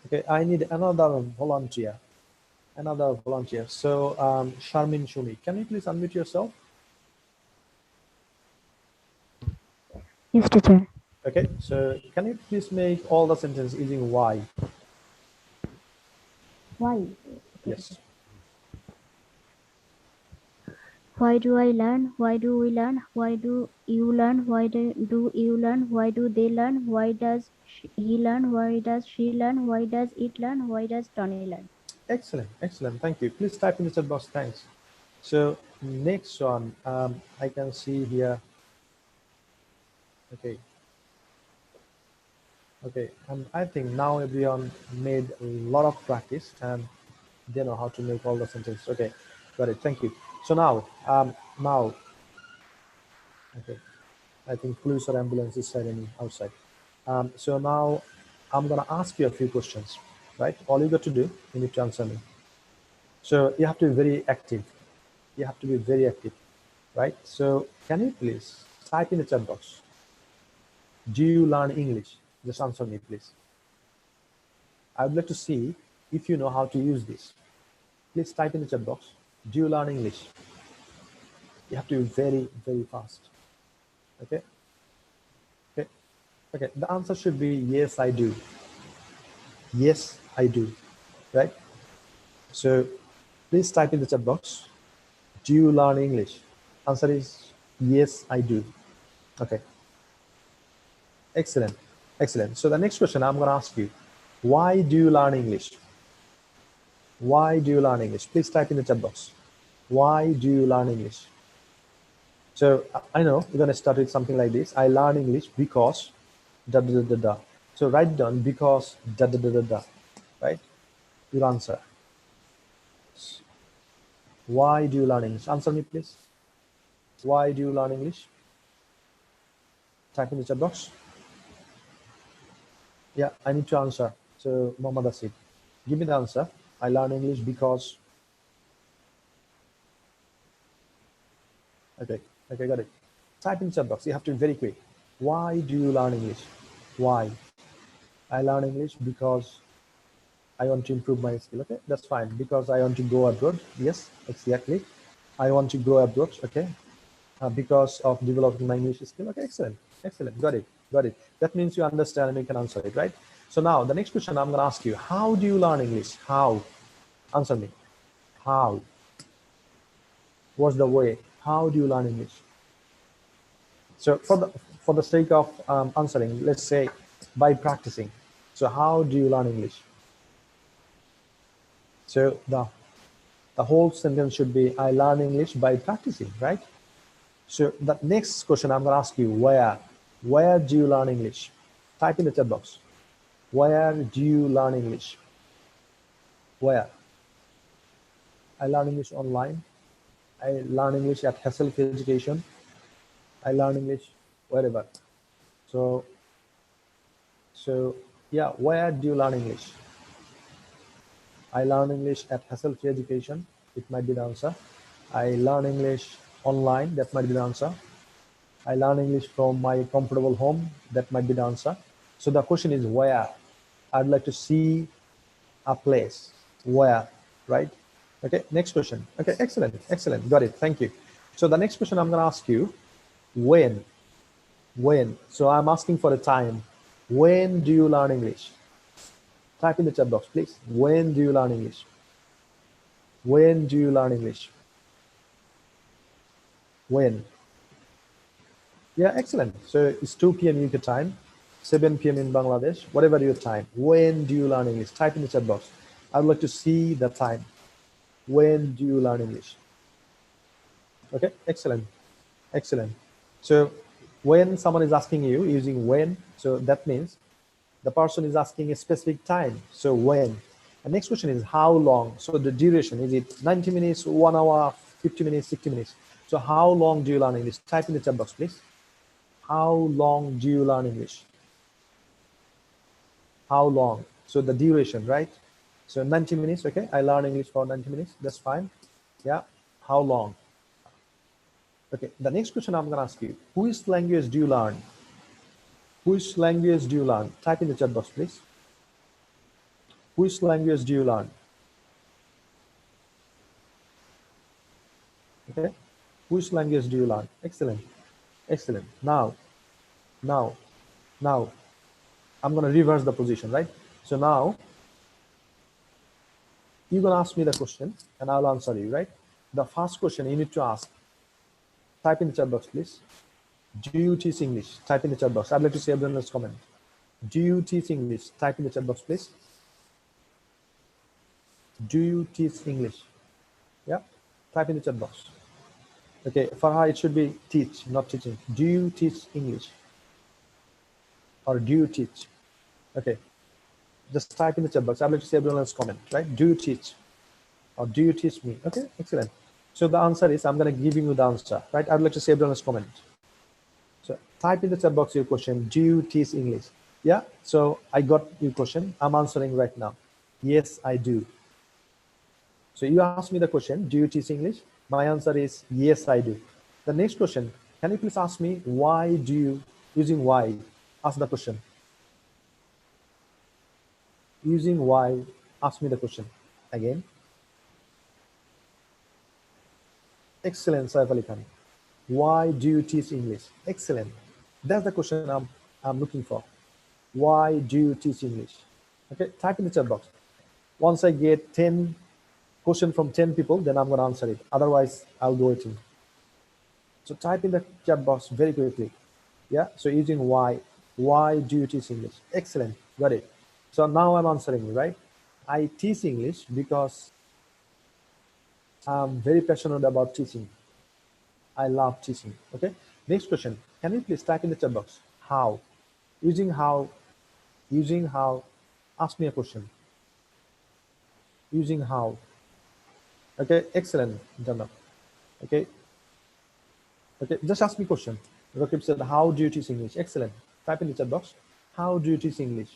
S1: Okay, I need another volunteer. So, Sharmin Shumi, can you please unmute yourself?
S5: Yes, teacher.
S1: Okay, so can you please make all the sentences using why?
S5: Why?
S1: Yes.
S5: Why do I learn? Why do we learn? Why do you learn? Why do you learn? Why do they learn? Why does he learn? Why does she learn? Why does it learn? Why does Tony learn?
S1: Excellent, excellent. Thank you. Please type in the chat box. Thanks. So next one, I can see here. Okay. Okay, and I think now everyone made a lot of practice and they know how to make all the sentences. Okay, got it. Thank you. So now, okay, I think police or ambulance is siren outside. So now I'm gonna ask you a few questions, right? All you got to do, you need to answer me. So you have to be very active. You have to be very active, right? So can you please type in the chat box? Do you learn English? Just answer me, please. I would like to see if you know how to use this. Please type in the chat box. Do you learn English? You have to be very, very fast. Okay? Okay. Okay. The answer should be yes, I do. Yes, I do. Right? So please type in the chat box. Do you learn English? Answer is yes, I do. Okay. Excellent. Excellent. So the next question I'm going to ask you, why do you learn English? Why do you learn English? Please type in the chat box. Why do you learn English? So I know you're going to start with something like this. I learn English because da da da da da. So write down because da da da da da. Right? Your answer. Why do you learn English? Answer me, please. Why do you learn English? Type in the chat box. Yeah, I need to answer. So Muhammad Asid, give me the answer. I learn English because. Okay, got it. Type in chat box. You have to be very quick. Why do you learn English? Why? I learn English because I want to improve my skill. Okay, that's fine. Because I want to go abroad. Yes, exactly. I want to go abroad. Okay. Because of developing my English skill. Okay, excellent. Excellent. Got it. Got it. That means you understand and you can answer it, right? So now the next question I'm going to ask you, how do you learn English? How? Answer me. How? What's the way? How do you learn English? So for the sake of answering, let's say by practicing. So how do you learn English? So the whole sentence should be, I learn English by practicing, right? So the next question I'm going to ask you, where do you learn English? Type in the chat box. Where do you learn English? Where? I learn English online. I learn English at Hasselhoff Education. I learn English wherever. So yeah, where do you learn English? I learn English at Hasselhoff Education. It might be the answer. I learn English online. That might be the answer. I learn English from my comfortable home. That might be the answer. So the question is where? I'd like to see a place. Where, right? Okay, next question. Okay, excellent, excellent. Got it, thank you. So the next question I'm gonna ask you, when? When? So I'm asking for a time. When do you learn English? Type in the chat box, please. When do you learn English? When do you learn English? When? Yeah, excellent. So it's 2 p.m. UK time, 7 p.m. in Bangladesh, whatever your time. When do you learn English? Type in the chat box. I'd like to see the time. When do you learn English? Okay, excellent, excellent. So when someone is asking you using when, so that means the person is asking a specific time. So when? The next question is how long? So the duration, is it 90 minutes, 1 hour, 50 minutes, 60 minutes? So how long do you learn English? Type in the chat box, please. How long do you learn English? How long? So the duration, right? So 90 minutes, okay? I learn English for 90 minutes, that's fine. Yeah, how long? Okay, the next question I'm gonna ask you, which language do you learn? Which language do you learn? Type in the chat box, please. Which language do you learn? Okay, which language do you learn? Excellent, excellent. Now, I'm gonna reverse the position, right? So now, you're gonna ask me the question and I'll answer you, right? The first question you need to ask, type in the chat box, please. Do you teach English? Type in the chat box. I'd like to see everyone's comment. Do you teach English? Type in the chat box, please. Do you teach English? Yeah, type in the chat box. Okay, for her, it should be teach, not teaching. Do you teach English? Or do you teach? Okay, just type in the chat box. I'd like to see everyone's comment, right? Do you teach? Or do you teach me? Okay, excellent. So the answer is, I'm going to give you the answer, right? I'd like to see everyone's comment. So type in the chat box your question. Do you teach English? Yeah, so I got your question. I'm answering right now. Yes, I do. So you asked me the question, do you teach English? My answer is yes, I do. The next question, can you please ask me why do you, using why, ask the question. Using why, ask me the question again. Excellent, Saif Ali Khan. Why do you teach English? Excellent. That's the question I'm looking for. Why do you teach English? Okay, type in the chat box. Once I get 10 questions from 10 people, then I'm going to answer it. Otherwise, I'll go waiting. So type in the chat box very quickly. Yeah, so using why do you teach English? Excellent, got it. So now I'm answering, right? I teach English because I'm very passionate about teaching. I love teaching, okay? Next question, can you please type in the chat box? How? Using how, ask me a question. Using how. Okay, excellent, Jana. Okay, just ask me a question. Rakib said, how do you teach English? Excellent. Type in the chat box. How do you teach English?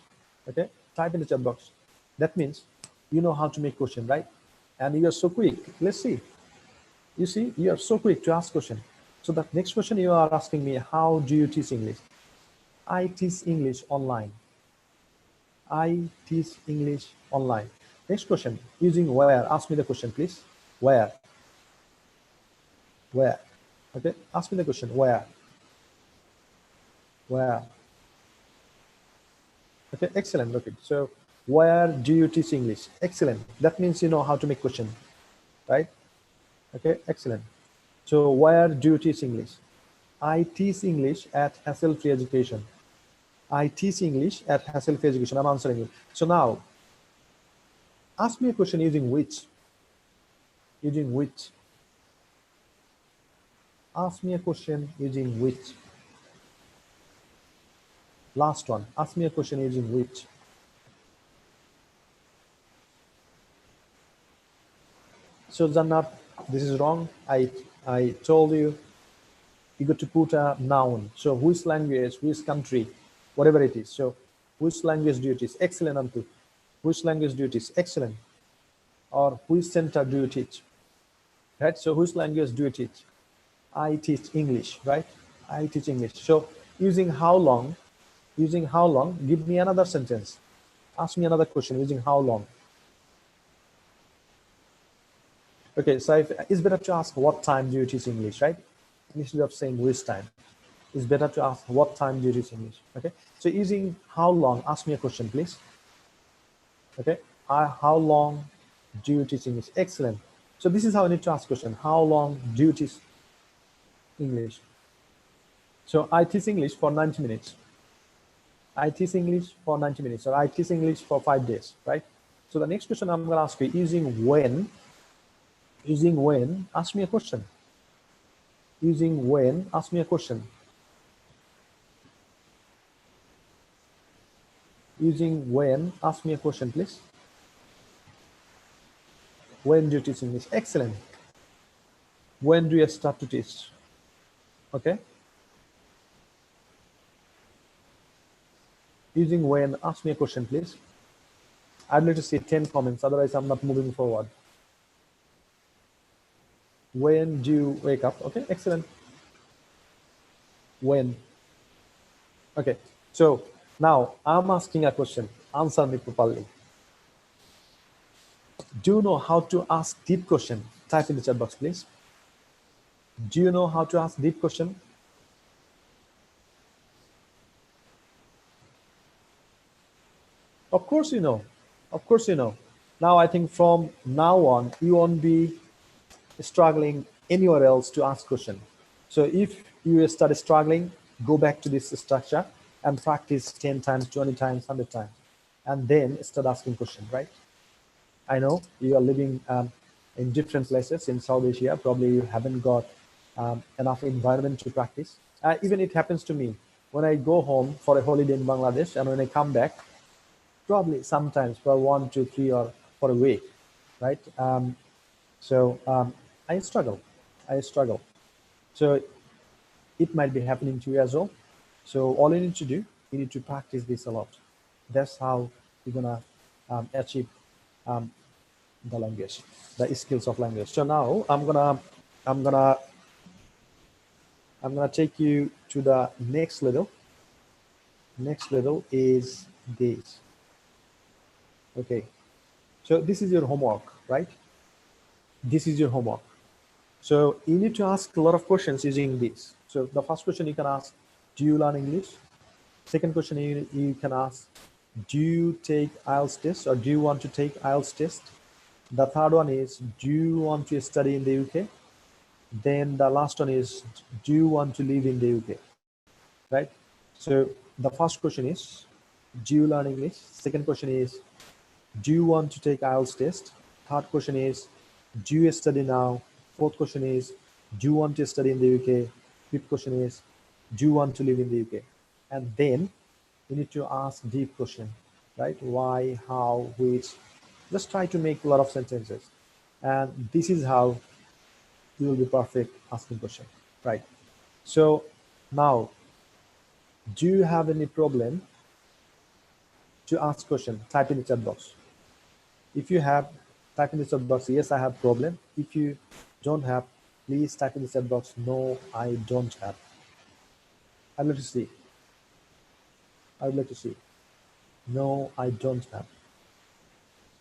S1: Okay, type in the chat box. That means you know how to make question, right? And you are so quick. Let's see. You see, you are so quick to ask question. So the next question you are asking me, how do you teach English? I teach English online. I teach English online. Next question, using where? Ask me the question, please. Where? Where? Okay, ask me the question, where? Where? Okay, excellent. Okay, so where do you teach English? Excellent. That means you know how to make question, right? Okay, excellent. So where do you teach English? I teach English at Hassel-Free Education. I teach English at Hassel-Free Education. I'm answering you. So now, ask me a question using which. Using which. Ask me a question using which. Last one. Ask me a question using which. So Jannat, this is wrong. I told you got to put a noun. So which language, which country, whatever it is. So which language do you teach? Excellent, Antu. Which language do you teach? Excellent. Or which center do you teach? Right? So which language do you teach? I teach English, right? I teach English. So using how long, give me another sentence. Ask me another question using how long. Okay, so it's better to ask what time do you teach English, right? Instead of saying which time. It's better to ask what time do you teach English, okay? So using how long, ask me a question, please. Okay, how long do you teach English? Excellent. So this is how I need to ask question. How long do you teach English? So I teach English for 90 minutes. I teach English for 90 minutes, or I teach English for 5 days, right? So the next question I'm going to ask you, using when, ask me a question. Using when, ask me a question. Using when, ask me a question, please. When do you teach English? Excellent. When do you start to teach? Okay. Using when, ask me a question, please. I'd like to see 10 comments, otherwise I'm not moving forward. When do you wake up? Okay, excellent. When? Okay, so now I'm asking a question. Answer me properly. Do you know how to ask deep question? Type in the chat box, please. Do you know how to ask deep question? Of course you know. Of course you know. Now I think from now on, you won't be struggling anywhere else to ask question. So if you start struggling, go back to this structure and practice 10 times, 20 times, 100 times, and then start asking question, right? I know you are living in different places in South Asia. Probably you haven't got enough environment to practice. Even it happens to me when I go home for a holiday in Bangladesh, and when I come back, probably sometimes for 1, 2, 3, or for a week, right? I struggle. So it might be happening to you as well. So all you need to do, you need to practice this a lot. That's how you're gonna achieve the language, the skills of language. So now I'm gonna take you to the next level. Next level is this. Okay, so this is your homework, right? This is your homework. So you need to ask a lot of questions using this. So the first question you can ask, do you learn English? Second question you can ask, do you take IELTS test, or do you want to take IELTS test? The third one is, do you want to study in the UK? Then the last one is, do you want to live in the UK? Right? So the first question is, do you learn English? Second question is, do you want to take IELTS test? Third question is, do you study now? Fourth question is, do you want to study in the UK? Fifth question is, do you want to live in the UK? And then you need to ask deep question, right? Why, how, which. Just try to make a lot of sentences. And this is how you will be perfect asking question, right? So now, do you have any problem to ask question? Type in the chat box. If you have, type in the chat box, yes, I have problem. If you don't have, please type in the chat box, no, I don't have. I'd like to see. I would like to see. No, I don't have.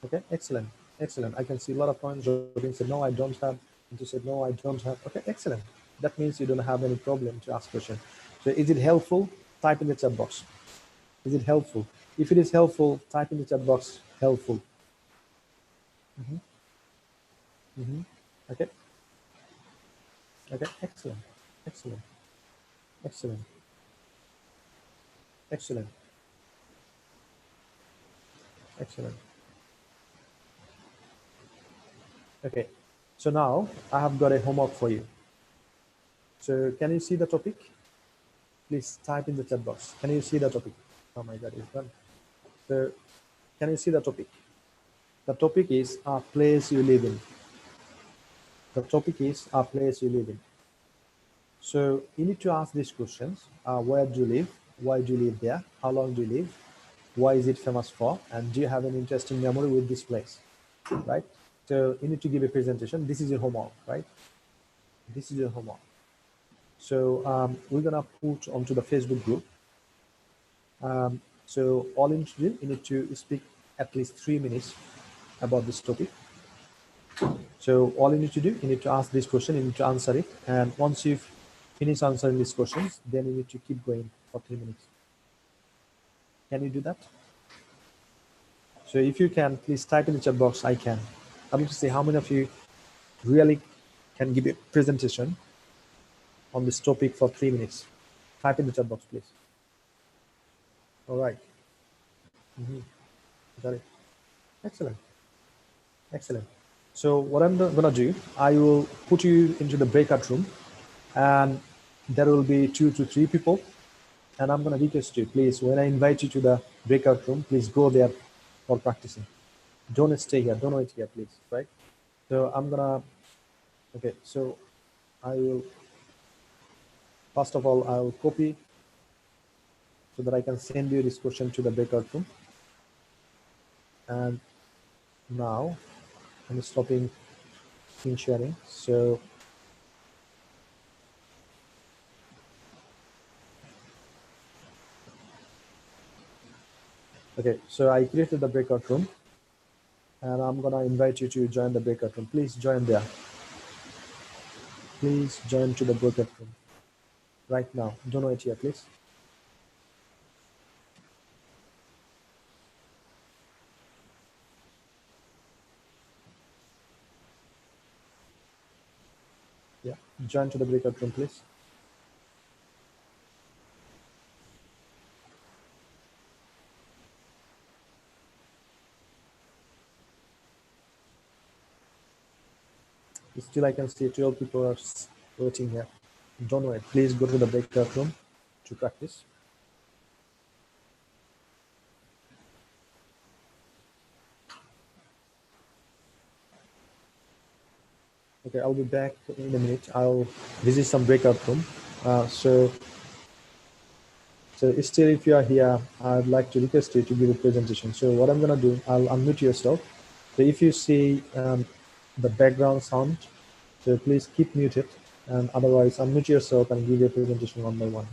S1: Okay, excellent, excellent. I can see a lot of points. Robin said, no, I don't have. And you said, no, I don't have. Okay, excellent. That means you don't have any problem to ask question. So is it helpful? Type in the chat box. Is it helpful? If it is helpful, type in the chat box, helpful. Okay. Okay, excellent, excellent, excellent, excellent, excellent. Okay, so now I have got a homework for you. So can you see the topic? Please type in the chat box. Can you see the topic? Oh my God, it's done. So can you see the topic? The topic is a place you live in. The topic is a place you live in. So you need to ask these questions. Where do you live? Why do you live there? How long do you live? Why is it famous for? And do you have an interesting memory with this place? Right? So you need to give a presentation. This is your homework, right? This is your homework. So we're gonna put onto the Facebook group. So all you need to do, you need to speak at least 3 minutes about this topic. So all you need to do, you need to ask this question, you need to answer it. And once you've finished answering these questions, then you need to keep going for 3 minutes. Can you do that? So if you can, please type in the chat box, I can. I want to see how many of you really can give a presentation on this topic for 3 minutes. Type in the chat box, please. All right. Got it. Excellent. Excellent. So what I'm gonna do, I will put you into the breakout room, and there will be 2 to 3 people. And I'm gonna request you, please, when I invite you to the breakout room, please go there for practicing. Don't stay here. Don't wait here, please. Right? So I'm gonna. Okay. So I will. First of all, I will copy so that I can send you this question to the breakout room. And now I'm stopping screen sharing. So okay, so I created the breakout room, and I'm gonna invite you to join the breakout room. Please join there. Please join to the breakout room right now. Don't wait here, please. Yeah, join to the breakout room, please. Still, I can see 12 people are waiting here. Don't wait. Please go to the breakout room to practice. Okay, I'll be back in a minute. I'll visit some breakout room. So still, if you are here, I'd like to request you to give a presentation. So what I'm gonna do, I'll unmute yourself. So if you see the background sound, so please keep muted, and otherwise unmute yourself and give your presentation one by one.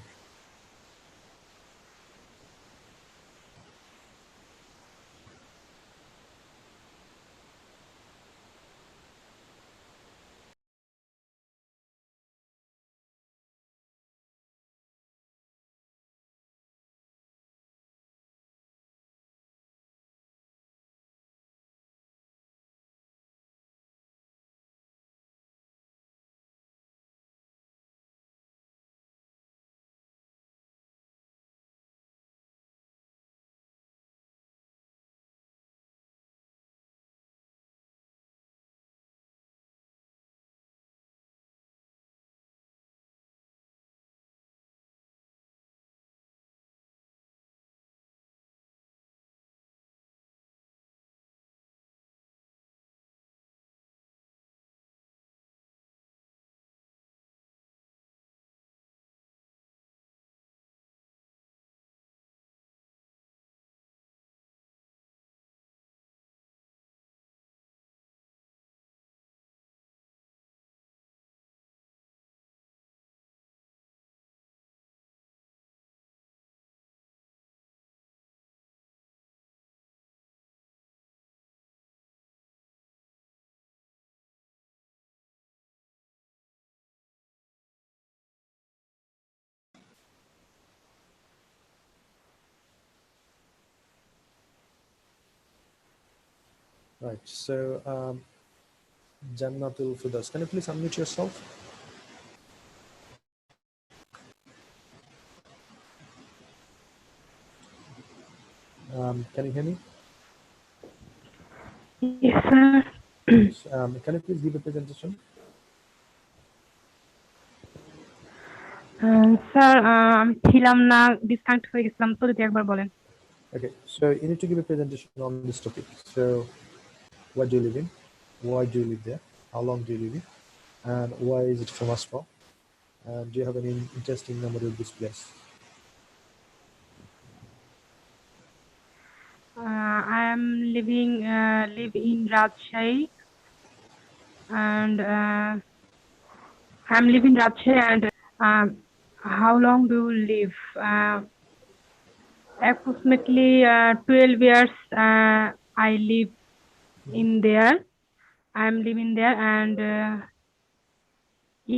S1: Right. So Jannatul Firdaus, can you please unmute yourself? Can you hear me?
S7: Yes, sir.
S1: Can you please give a presentation?
S7: Sir আমি ছিলাম না, disconnect হয়ে গেছিলাম তো, যদি একবার বলেন।
S1: Okay, so you need to give a presentation on this topic. So, where do you live in? Why do you live there? How long do you live in? And why is it famous for? And do you have any interesting memory of this place?
S7: I am live in Rajshahi, and I'm living Rajshahi. And how long do you live? Approximately 12 years. I live in there. I'm living there, and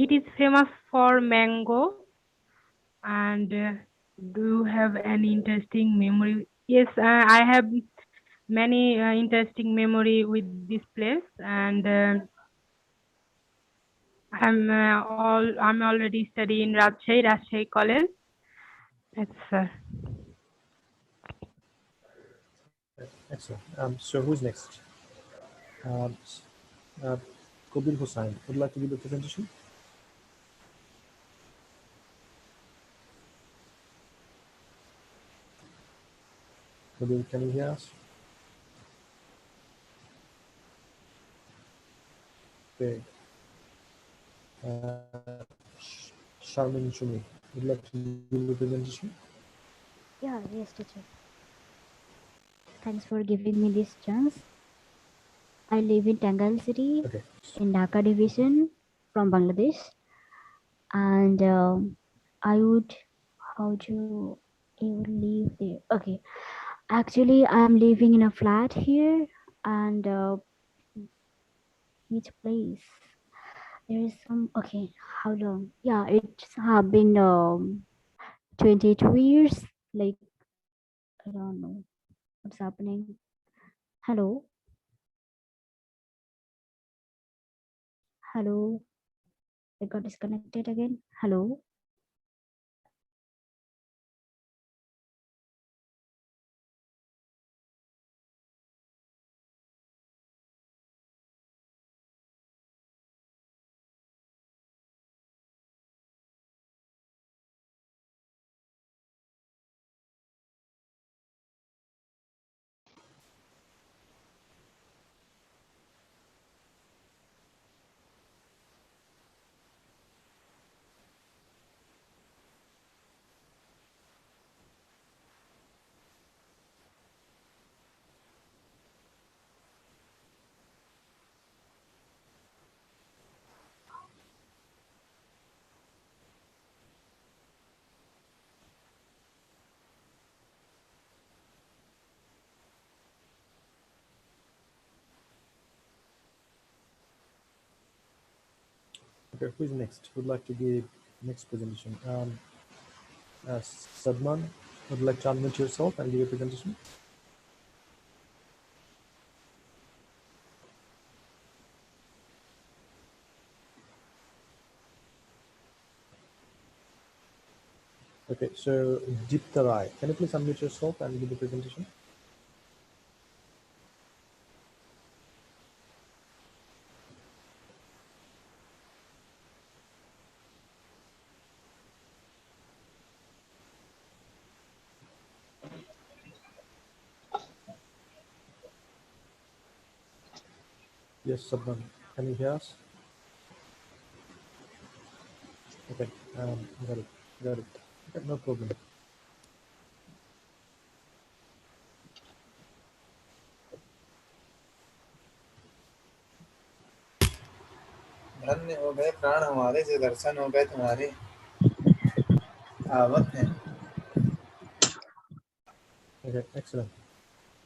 S7: it is famous for mango. And do you have any interesting memory? Yes, I have many interesting memory with this place, and I'm already studying in Rajshahi College. That's
S1: Excellent. So who's next? Kabir Hussain, would you like to give a presentation? Kabir, can you hear us? Okay. Sharmin Chumi, would you like to give a presentation?
S5: Yeah, yes, teacher. Thanks for giving me this chance. I live in Tangal City
S1: Okay.
S5: in Dhaka division from Bangladesh, and I would how do you live there? Okay, actually, I'm living in a flat here, and which place? There is some. Okay, how long? Yeah, it's have been 22 years. Like, I don't know what's happening. Hello, hello. I got disconnected again. Hello.
S1: Okay, who is next? Would like to give next presentation? Sadman, would you like to unmute yourself and give a presentation? Okay, so Deepta Rai, can you please unmute yourself and give a presentation? Yes, Sadman, can you hear us? Okay, got it, got it. Okay, no problem.
S8: धन्य हो गए प्राण हमारे से दर्शन हो गए तुम्हारे आवत है.
S1: Okay, excellent.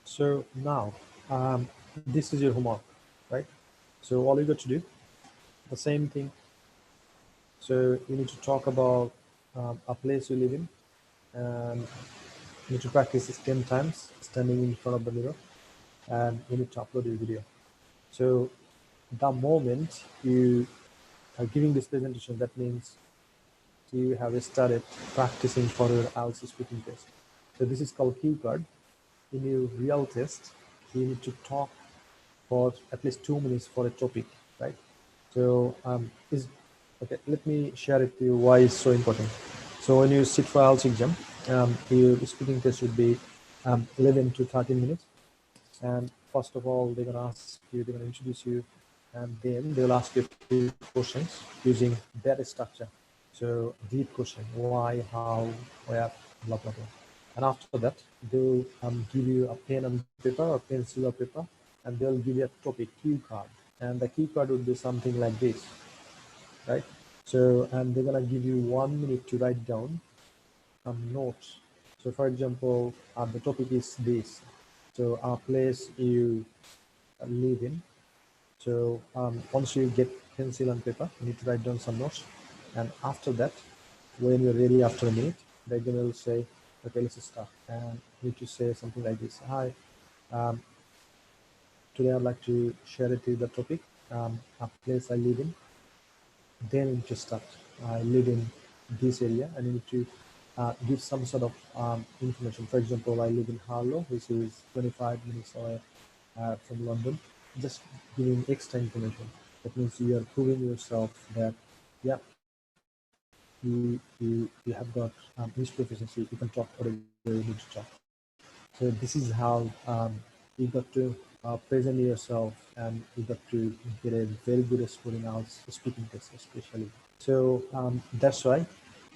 S1: So now, this is your homework, right? So all you got to do, the same thing. So you need to talk about a place you live in, and you need to practice this 10 times, standing in front of the mirror, and you need to upload your video. So the moment you are giving this presentation, that means you have started practicing for your IELTS speaking test. So this is called cue card. in your real test, you need to talk for at least 2 minutes for a topic, right? So okay, let me share it with you why it's so important. So when you sit for IELTS exam, your speaking test should be 11 to 13 minutes. And first of all, they're gonna ask you, they're gonna introduce you, and then they'll ask you a few questions using that structure. So deep question, why, how, where, blah, blah, blah. And after that, they'll give you a pen and paper or pencil or paper, and they'll give you a topic cue card. And the cue card would be something like this, right? So, and they're gonna give you 1 minute to write down some notes. So for example, the topic is this. So a place you live in. So once you get pencil and paper, you need to write down some notes. And after that, when you're ready after a minute, they're going to say, okay, let's start. And you need to say something like this. Hi, today I'd like to share it with the topic, a place I live in. Then you need to start. I live in this area, and you need to give some sort of information. For example, I live in Harlow, which is 25 minutes away from London. Just giving extra information. That means you are proving yourself that, yeah, you have got English proficiency. You can talk whatever you need to talk. So this is how you got to present yourself, and you got to get a very good score in our speaking test, especially. So that's why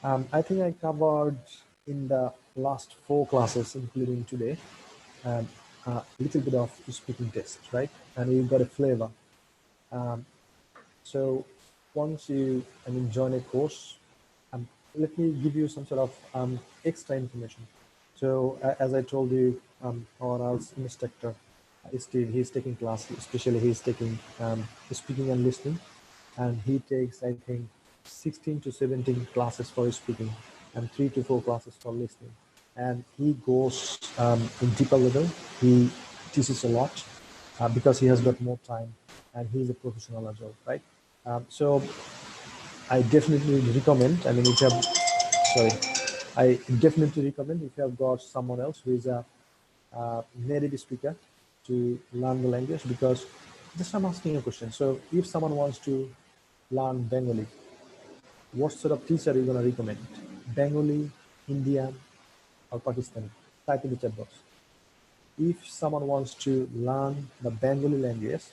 S1: I think I covered in the last 4 classes, including today, a little bit of speaking test, right? And you got a flavor. So once you join a course, let me give you some sort of extra information. So as I told you, our instructor, Steve, he's taking class, especially he's taking speaking and listening, and he takes, I think, 16 to 17 classes for speaking and 3 to 4 classes for listening. And he goes in deeper level. He teaches a lot because he has got more time, and he's a professional as well, right? So I definitely recommend, I definitely recommend if you have got someone else who is a native speaker to learn the language, because just I'm asking a question. So if someone wants to learn Bengali, what sort of teacher are you going to recommend? Bengali, Indian, or Pakistani? Type in the chat box. If someone wants to learn the Bengali language,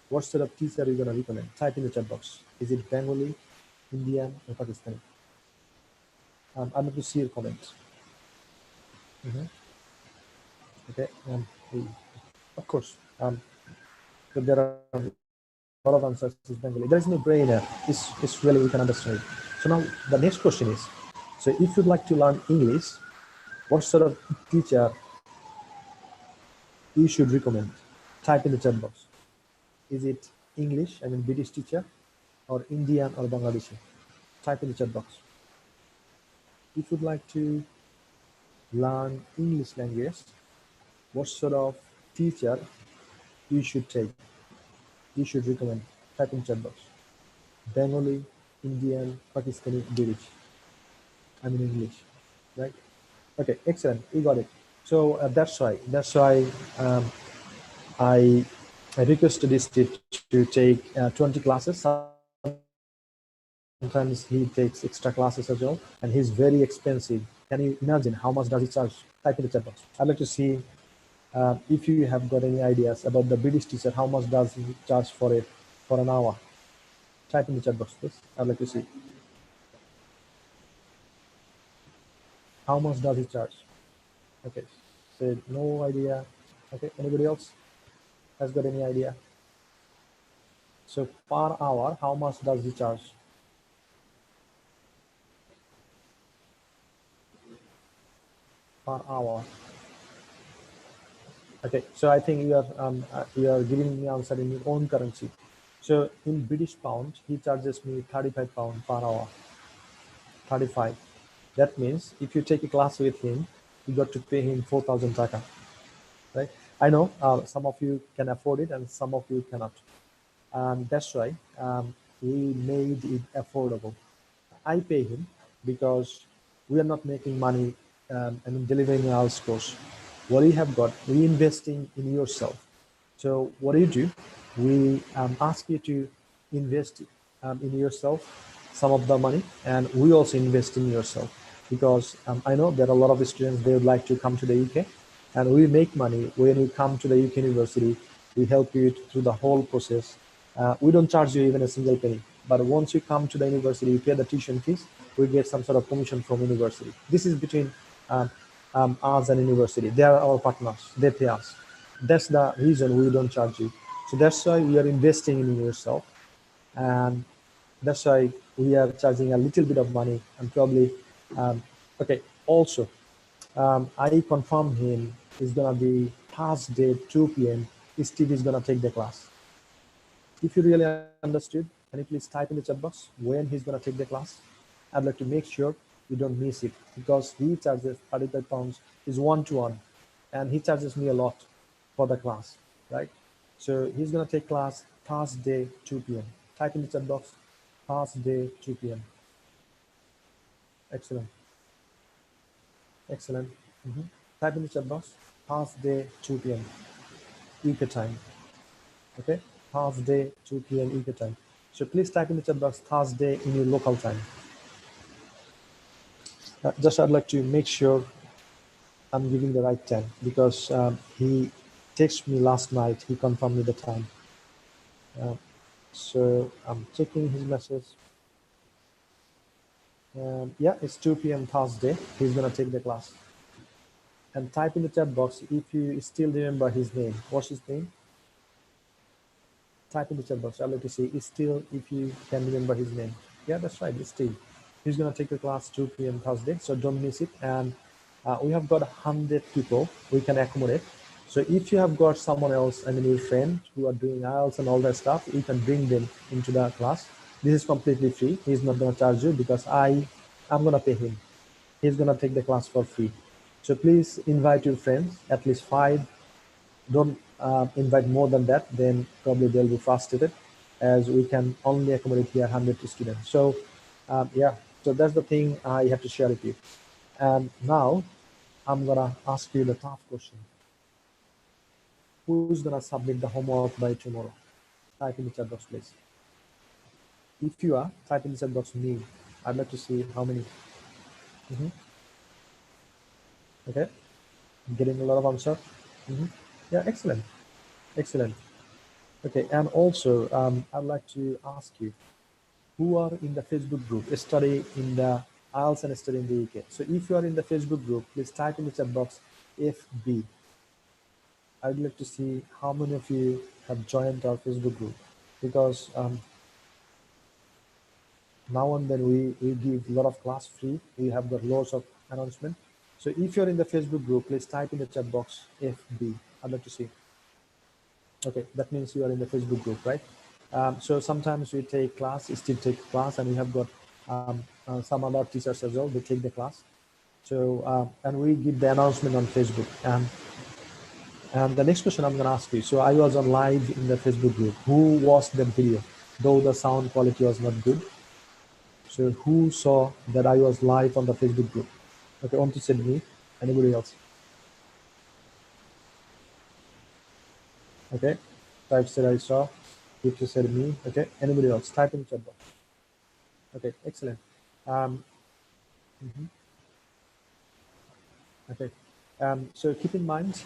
S1: what sort of teacher are you going to recommend? Type in the chat box. Is it Bengali, Indian, or Pakistani? I'm going to see your comments. Okay, of course. So there are a lot of answers is Bengali. There is no brainer. It's really, we can understand it. So now the next question is, so if you'd like to learn English, what sort of teacher you should recommend? Type in the chat box. Is it English, British teacher, or Indian or Bangladeshi? Type in the chat box. If you'd like to learn English language, what sort of teacher you should take? You should recommend. Type in chat box. Bengali, Indian, Pakistani, British. English, right? Okay, excellent. You got it. So that's why I requested Steve to take 20 classes. Sometimes he takes extra classes as well, and he's very expensive. Can you imagine how much does he charge? Type in the chat box. I'd like to see if you have got any ideas about the British teacher. How much does he charge for an hour? Type in the chat box, please. I'd like to see. How much does he charge? Okay, so no idea. Okay, anybody else has got any idea? So per hour, how much does he charge? Per hour. Okay, so I think you are giving me answer in your own currency. So in British pound, he charges me £35 per hour. 35. That means if you take a class with him, you got to pay him 4,000 taka. Right? I know some of you can afford it and some of you cannot. That's why we made it affordable. I pay him because we are not making money delivering our course. what you have got, reinvesting in yourself. So what do? We ask you to invest in yourself some of the money, and we also invest in yourself, because I know there are a lot of students, they would like to come to the UK, and we make money when you come to the UK university. We help you through the whole process. We don't charge you even a single penny, but once you come to the university, you pay the tuition fees, we get some sort of commission from university. This is between us and university. They are our partners, they pay us. That's the reason we don't charge you. So that's why we are investing in yourself, and that's why we are charging a little bit of money, and probably okay. Also, I confirmed him it's gonna be Thursday 2 p.m. Steve is gonna take the class. If you really understood, can you please type in the chat box when he's gonna take the class? I'd like to make sure you don't miss it, because he charges 35 pounds is one-to-one, and he charges me a lot for the class, right? So he's gonna take class Thursday 2 p.m. Type in the chat box, Thursday 2 p.m. Excellent. Excellent. Type in the chat box, Thursday 2 p.m. UK time. Okay, Thursday 2 p.m. UK time. So please type in the chat box Thursday in your local time. Just I'd like to make sure I'm giving the right time, because he texted me last night, he confirmed me the time. So I'm checking his message. Yeah, it's 2 p.m. Thursday. He's gonna take the class. And type in the chat box if you still remember his name. What's his name? Type in the chat box. I'd like to see still, if you can remember his name. Yeah, that's right, it's Steve. He's gonna take the class 2 p.m. Thursday, so don't miss it. And we have got 100 people we can accommodate. So if you have got someone else, I mean your friend, who are doing IELTS and all that stuff, you can bring them into the class. This is completely free. He's not gonna charge you, because I'm gonna pay him. He's gonna take the class for free. So please invite your friends, at least 5. Don't invite more than that, then probably they'll be frustrated, as we can only accommodate here 100 students. So yeah, so that's the thing I have to share with you. And now I'm gonna ask you the tough question. Who's gonna submit the homework by tomorrow? Type in the chat box, please. If you are, type in the chat box me. I'd like to see how many. Okay, I'm getting a lot of answer. Yeah, excellent, excellent. Okay, and also I'd like to ask you, who are in the Facebook group study in the IELTS and study in the UK? So if you are in the Facebook group, please type in the chat box FB. I'd like to see how many of you have joined our Facebook group, because now and then we give a lot of class free. We have got lots of announcement. So if you're in the Facebook group, please type in the chat box FB. I'd like to see. Okay, that means you are in the Facebook group, right? So sometimes we take class, Steve takes class, and we have got some other teachers as well, they take the class. So, and we give the announcement on Facebook. And the next question I'm gonna ask you, so I was on live in the Facebook group. Who watched that video? Though the sound quality was not good. So who saw that I was live on the Facebook group? Okay, on to send me, anybody else? Okay, type said I saw, if you said me, okay, anybody else? Type in the chat box. Okay, excellent. Okay, so keep in mind,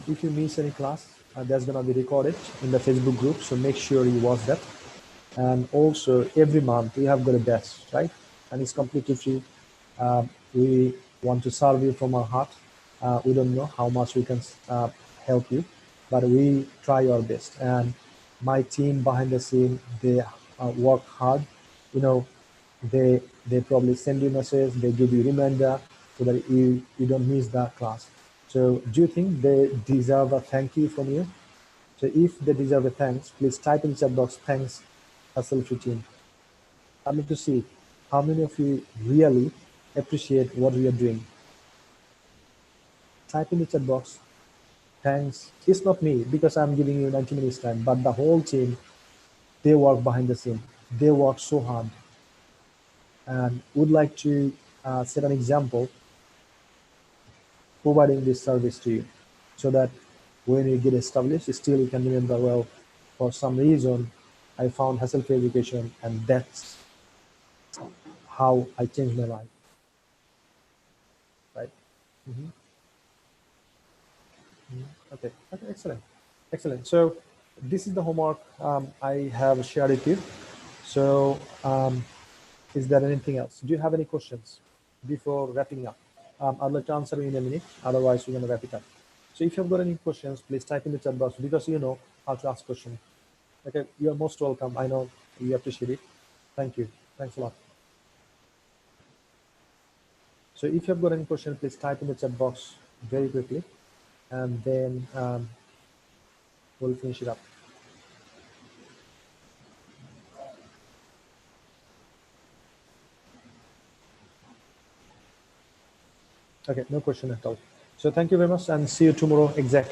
S1: if you miss any class, that's gonna be recorded in the Facebook group, so make sure you watch that. And also every month we have got a batch, right? And it's completely free. We want to serve you from our heart. We don't know how much we can help you, but we try our best. And my team behind the scene, they work hard. You know, they probably send you message, they give you reminder so that you don't miss the class. So do you think they deserve a thank you from you? So if they deserve a thanks, please type in the chat box, thanks, Hustle team. I'd like to see how many of you really appreciate what we are doing. Type in the chat box, thanks. It's not me, because I'm giving you 90 minutes time, but the whole team, they work behind the scene. They work so hard, and would like to set an example providing this service to you. so that when you get established, still you can remember, well, for some reason, I found hassle-free education, and that's how I changed my life, right? Mhm. Okay, okay, excellent, excellent. So this is the homework I have shared with you. So is there anything else? Do you have any questions before wrapping up? I'd like to answer in a minute, otherwise we're going to wrap it up. So if you've got any questions, please type in the chat box, because you know how to ask questions. Okay, you're most welcome. I know you appreciate it. Thank you. Thanks a lot. So if you've got any question, please type in the chat box very quickly, and then we'll finish it up. Okay, no question at all. So thank you very much, and see you tomorrow exactly.